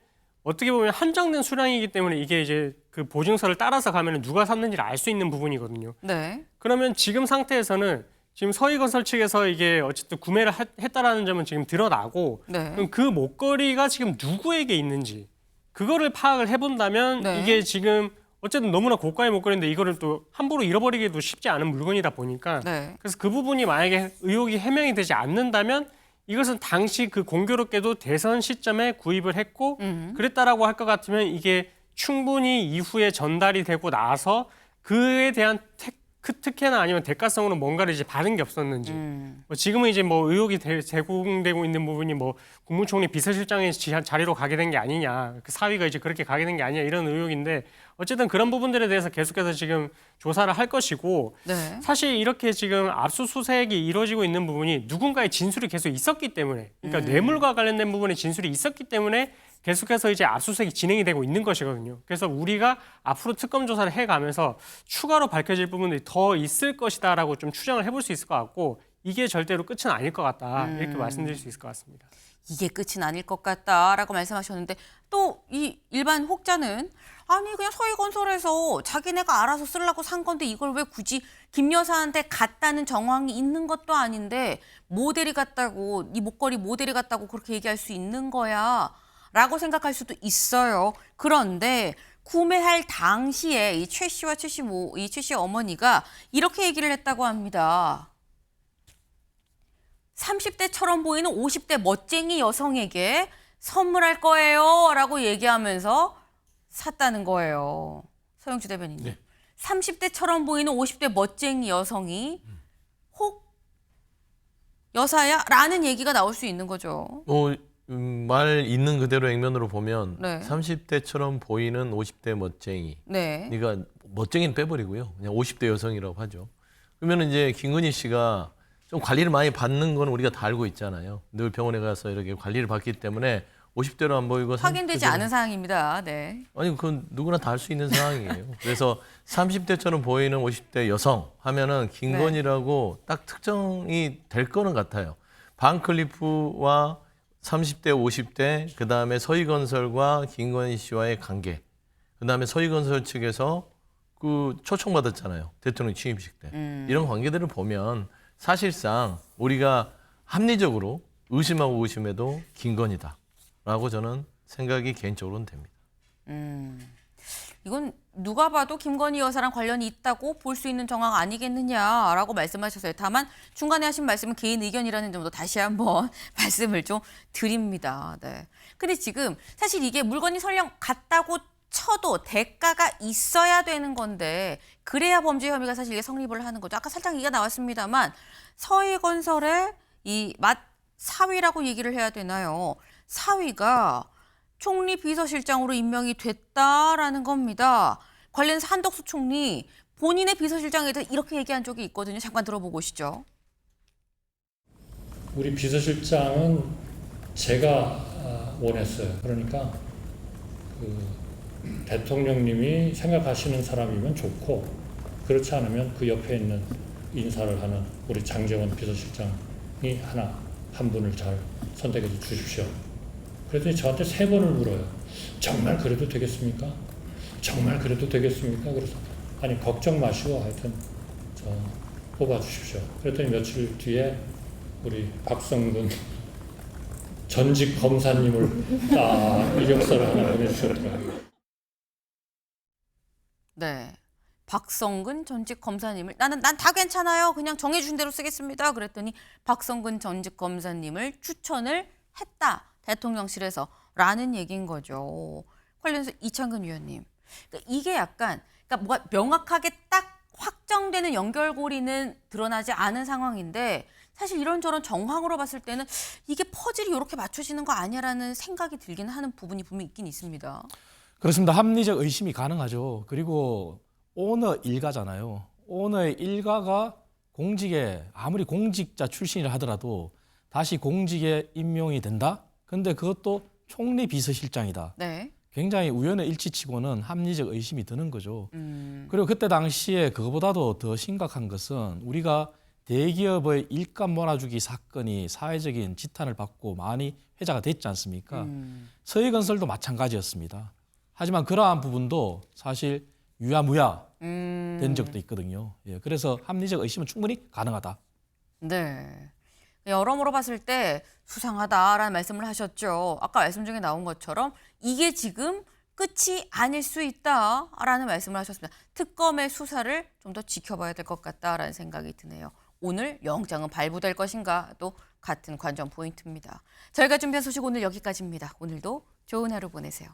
어떻게 보면 한정된 수량이기 때문에 이게 이제 그 보증서를 따라서 가면 누가 샀는지를 알 수 있는 부분이거든요. 네. 그러면 지금 상태에서는 지금 서희건설 측에서 이게 어쨌든 구매를 했다라는 점은 지금 드러나고 네. 그럼 그 목걸이가 지금 누구에게 있는지 그거를 파악을 해본다면 네. 이게 지금 어쨌든 너무나 고가의 목걸이인데 이거를 또 함부로 잃어버리기도 쉽지 않은 물건이다 보니까 네. 그래서 그 부분이 만약에 의혹이 해명이 되지 않는다면 이것은 당시 그 공교롭게도 대선 시점에 구입을 했고 그랬다라고 할 것 같으면 이게 충분히 이후에 전달이 되고 나서 그에 대한 특혜나 아니면 대가성으로 뭔가를 이제 받은 게 없었는지 뭐 지금은 이제 뭐 의혹이 제공되고 있는 부분이 뭐 국무총리 비서실장의 자리로 가게 된 게 아니냐 그 사위가 이제 그렇게 가게 된 게 아니냐 이런 의혹인데 어쨌든 그런 부분들에 대해서 계속해서 지금 조사를 할 것이고 네. 사실 이렇게 지금 압수수색이 이루어지고 있는 부분이 누군가의 진술이 계속 있었기 때문에 그러니까 뇌물과 관련된 부분에 진술이 있었기 때문에 계속해서 이제 압수수색이 진행이 되고 있는 것이거든요. 그래서 우리가 앞으로 특검 조사를 해가면서 추가로 밝혀질 부분들이 더 있을 것이다라고 좀 추정을 해볼 수 있을 것 같고 이게 절대로 끝은 아닐 것 같다 이렇게 말씀드릴 수 있을 것 같습니다. 이게 끝은 아닐 것 같다라고 말씀하셨는데 또 이 일반 혹자는 아니 그냥 서희건설에서 자기네가 알아서 쓰려고 산 건데 이걸 왜 굳이 김 여사한테 갔다는 정황이 있는 것도 아닌데 모델이 같다고 이 목걸이 모델이 같다고 그렇게 얘기할 수 있는 거야 라고 생각할 수도 있어요. 그런데 구매할 당시에 이 최 씨와 최 씨의 어머니가 이렇게 얘기를 했다고 합니다. 30대처럼 보이는 50대 멋쟁이 여성에게 선물할 거예요 라고 얘기하면서 샀다는 거예요. 서영주 대변인님. 네. 30대처럼 보이는 50대 멋쟁이 여성이 혹 여사야? 라는 얘기가 나올 수 있는 거죠. 말 있는 그대로 액면으로 보면 네. 30대처럼 보이는 50대 멋쟁이. 네. 그러니까 멋쟁이는 빼버리고요. 그냥 50대 여성이라고 하죠. 그러면 이제 김건희 씨가 좀 관리를 많이 받는 건 우리가 다 알고 있잖아요. 늘 병원에 가서 이렇게 관리를 받기 때문에 50대로 안 보이고 확인되지 30대로 않은 사항입니다. 네. 아니 그건 누구나 다 할 수 있는 상황이에요. 그래서 30대처럼 보이는 50대 여성 하면은 김건희라고 딱 특정이 될 거는 같아요. 반클리프와 30대, 50대, 그 다음에 서희건설과 김건희 씨와의 관계, 그 다음에 서희건설 측에서 그 초청받았잖아요. 대통령 취임식 때. 이런 관계들을 보면 사실상 우리가 합리적으로 의심하고 의심해도 김건희다라고 저는 생각이 개인적으로는 됩니다. 이건 누가 봐도 김건희 여사랑 관련이 있다고 볼 수 있는 정황 아니겠느냐라고 말씀하셨어요. 다만 중간에 하신 말씀은 개인 의견이라는 점도 다시 한번 말씀을 좀 드립니다. 네. 근데 지금 사실 이게 물건이 설령 같다고 쳐도 대가가 있어야 되는 건데 그래야 범죄 혐의가 사실 이게 성립을 하는 거죠. 아까 살짝 얘기가 나왔습니다만 서희건설의 이 사위라고 얘기를 해야 되나요? 사위가 총리 비서실장으로 임명이 됐다라는 겁니다. 관련해서 한덕수 총리 본인의 비서실장에 대해 이렇게 얘기한 적이 있거든요. 잠깐 들어보고 오시죠. 우리 비서실장은 제가 원했어요. 그러니까 대통령님이 생각하시는 사람이면 좋고 그렇지 않으면 그 옆에 있는 인사를 하는 우리 장제원 비서실장이 한 분을 잘 선택해서 주십시오. 그랬더니 저한테 3번을 물어요. 정말 그래도 되겠습니까? 정말 그래도 되겠습니까? 그래서 아니 걱정 마시고 하여튼 저 뽑아주십시오. 그랬더니 며칠 뒤에 우리 박성근 전직 검사님을 이력서를 하나 보내주셨더라고요. 네. 박성근 전직 검사님을 난 다 괜찮아요. 그냥 정해주신 대로 쓰겠습니다. 그랬더니 박성근 전직 검사님을 추천을 했다. 대통령실에서 라는 얘기인 거죠. 관련해서 이창근 위원님. 그러니까 이게 약간 뭐가 명확하게 딱 확정되는 연결고리는 드러나지 않은 상황인데 사실 이런저런 정황으로 봤을 때는 이게 퍼즐이 이렇게 맞춰지는 거 아니야라는 생각이 들긴 하는 부분이 분명히 있긴 있습니다. 그렇습니다. 합리적 의심이 가능하죠. 그리고 오너 일가잖아요. 오너의 일가가 공직에 아무리 공직자 출신이라 하더라도 다시 공직에 임명이 된다? 근데 그것도 총리 비서실장이다. 네. 굉장히 우연의 일치치고는 합리적 의심이 드는 거죠. 그리고 그때 당시에 그거보다도 더 심각한 것은 우리가 대기업의 일감 몰아주기 사건이 사회적인 지탄을 받고 많이 회자가 됐지 않습니까? 서희건설도 마찬가지였습니다. 하지만 그러한 부분도 사실 유야무야 된 적도 있거든요. 예, 그래서 합리적 의심은 충분히 가능하다. 네. 여러모로 봤을 때 수상하다라는 말씀을 하셨죠. 아까 말씀 중에 나온 것처럼 이게 지금 끝이 아닐 수 있다라는 말씀을 하셨습니다. 특검의 수사를 좀 더 지켜봐야 될 것 같다라는 생각이 드네요. 오늘 영장은 발부될 것인가 또 같은 관전 포인트입니다. 저희가 준비한 소식 오늘 여기까지입니다. 오늘도 좋은 하루 보내세요.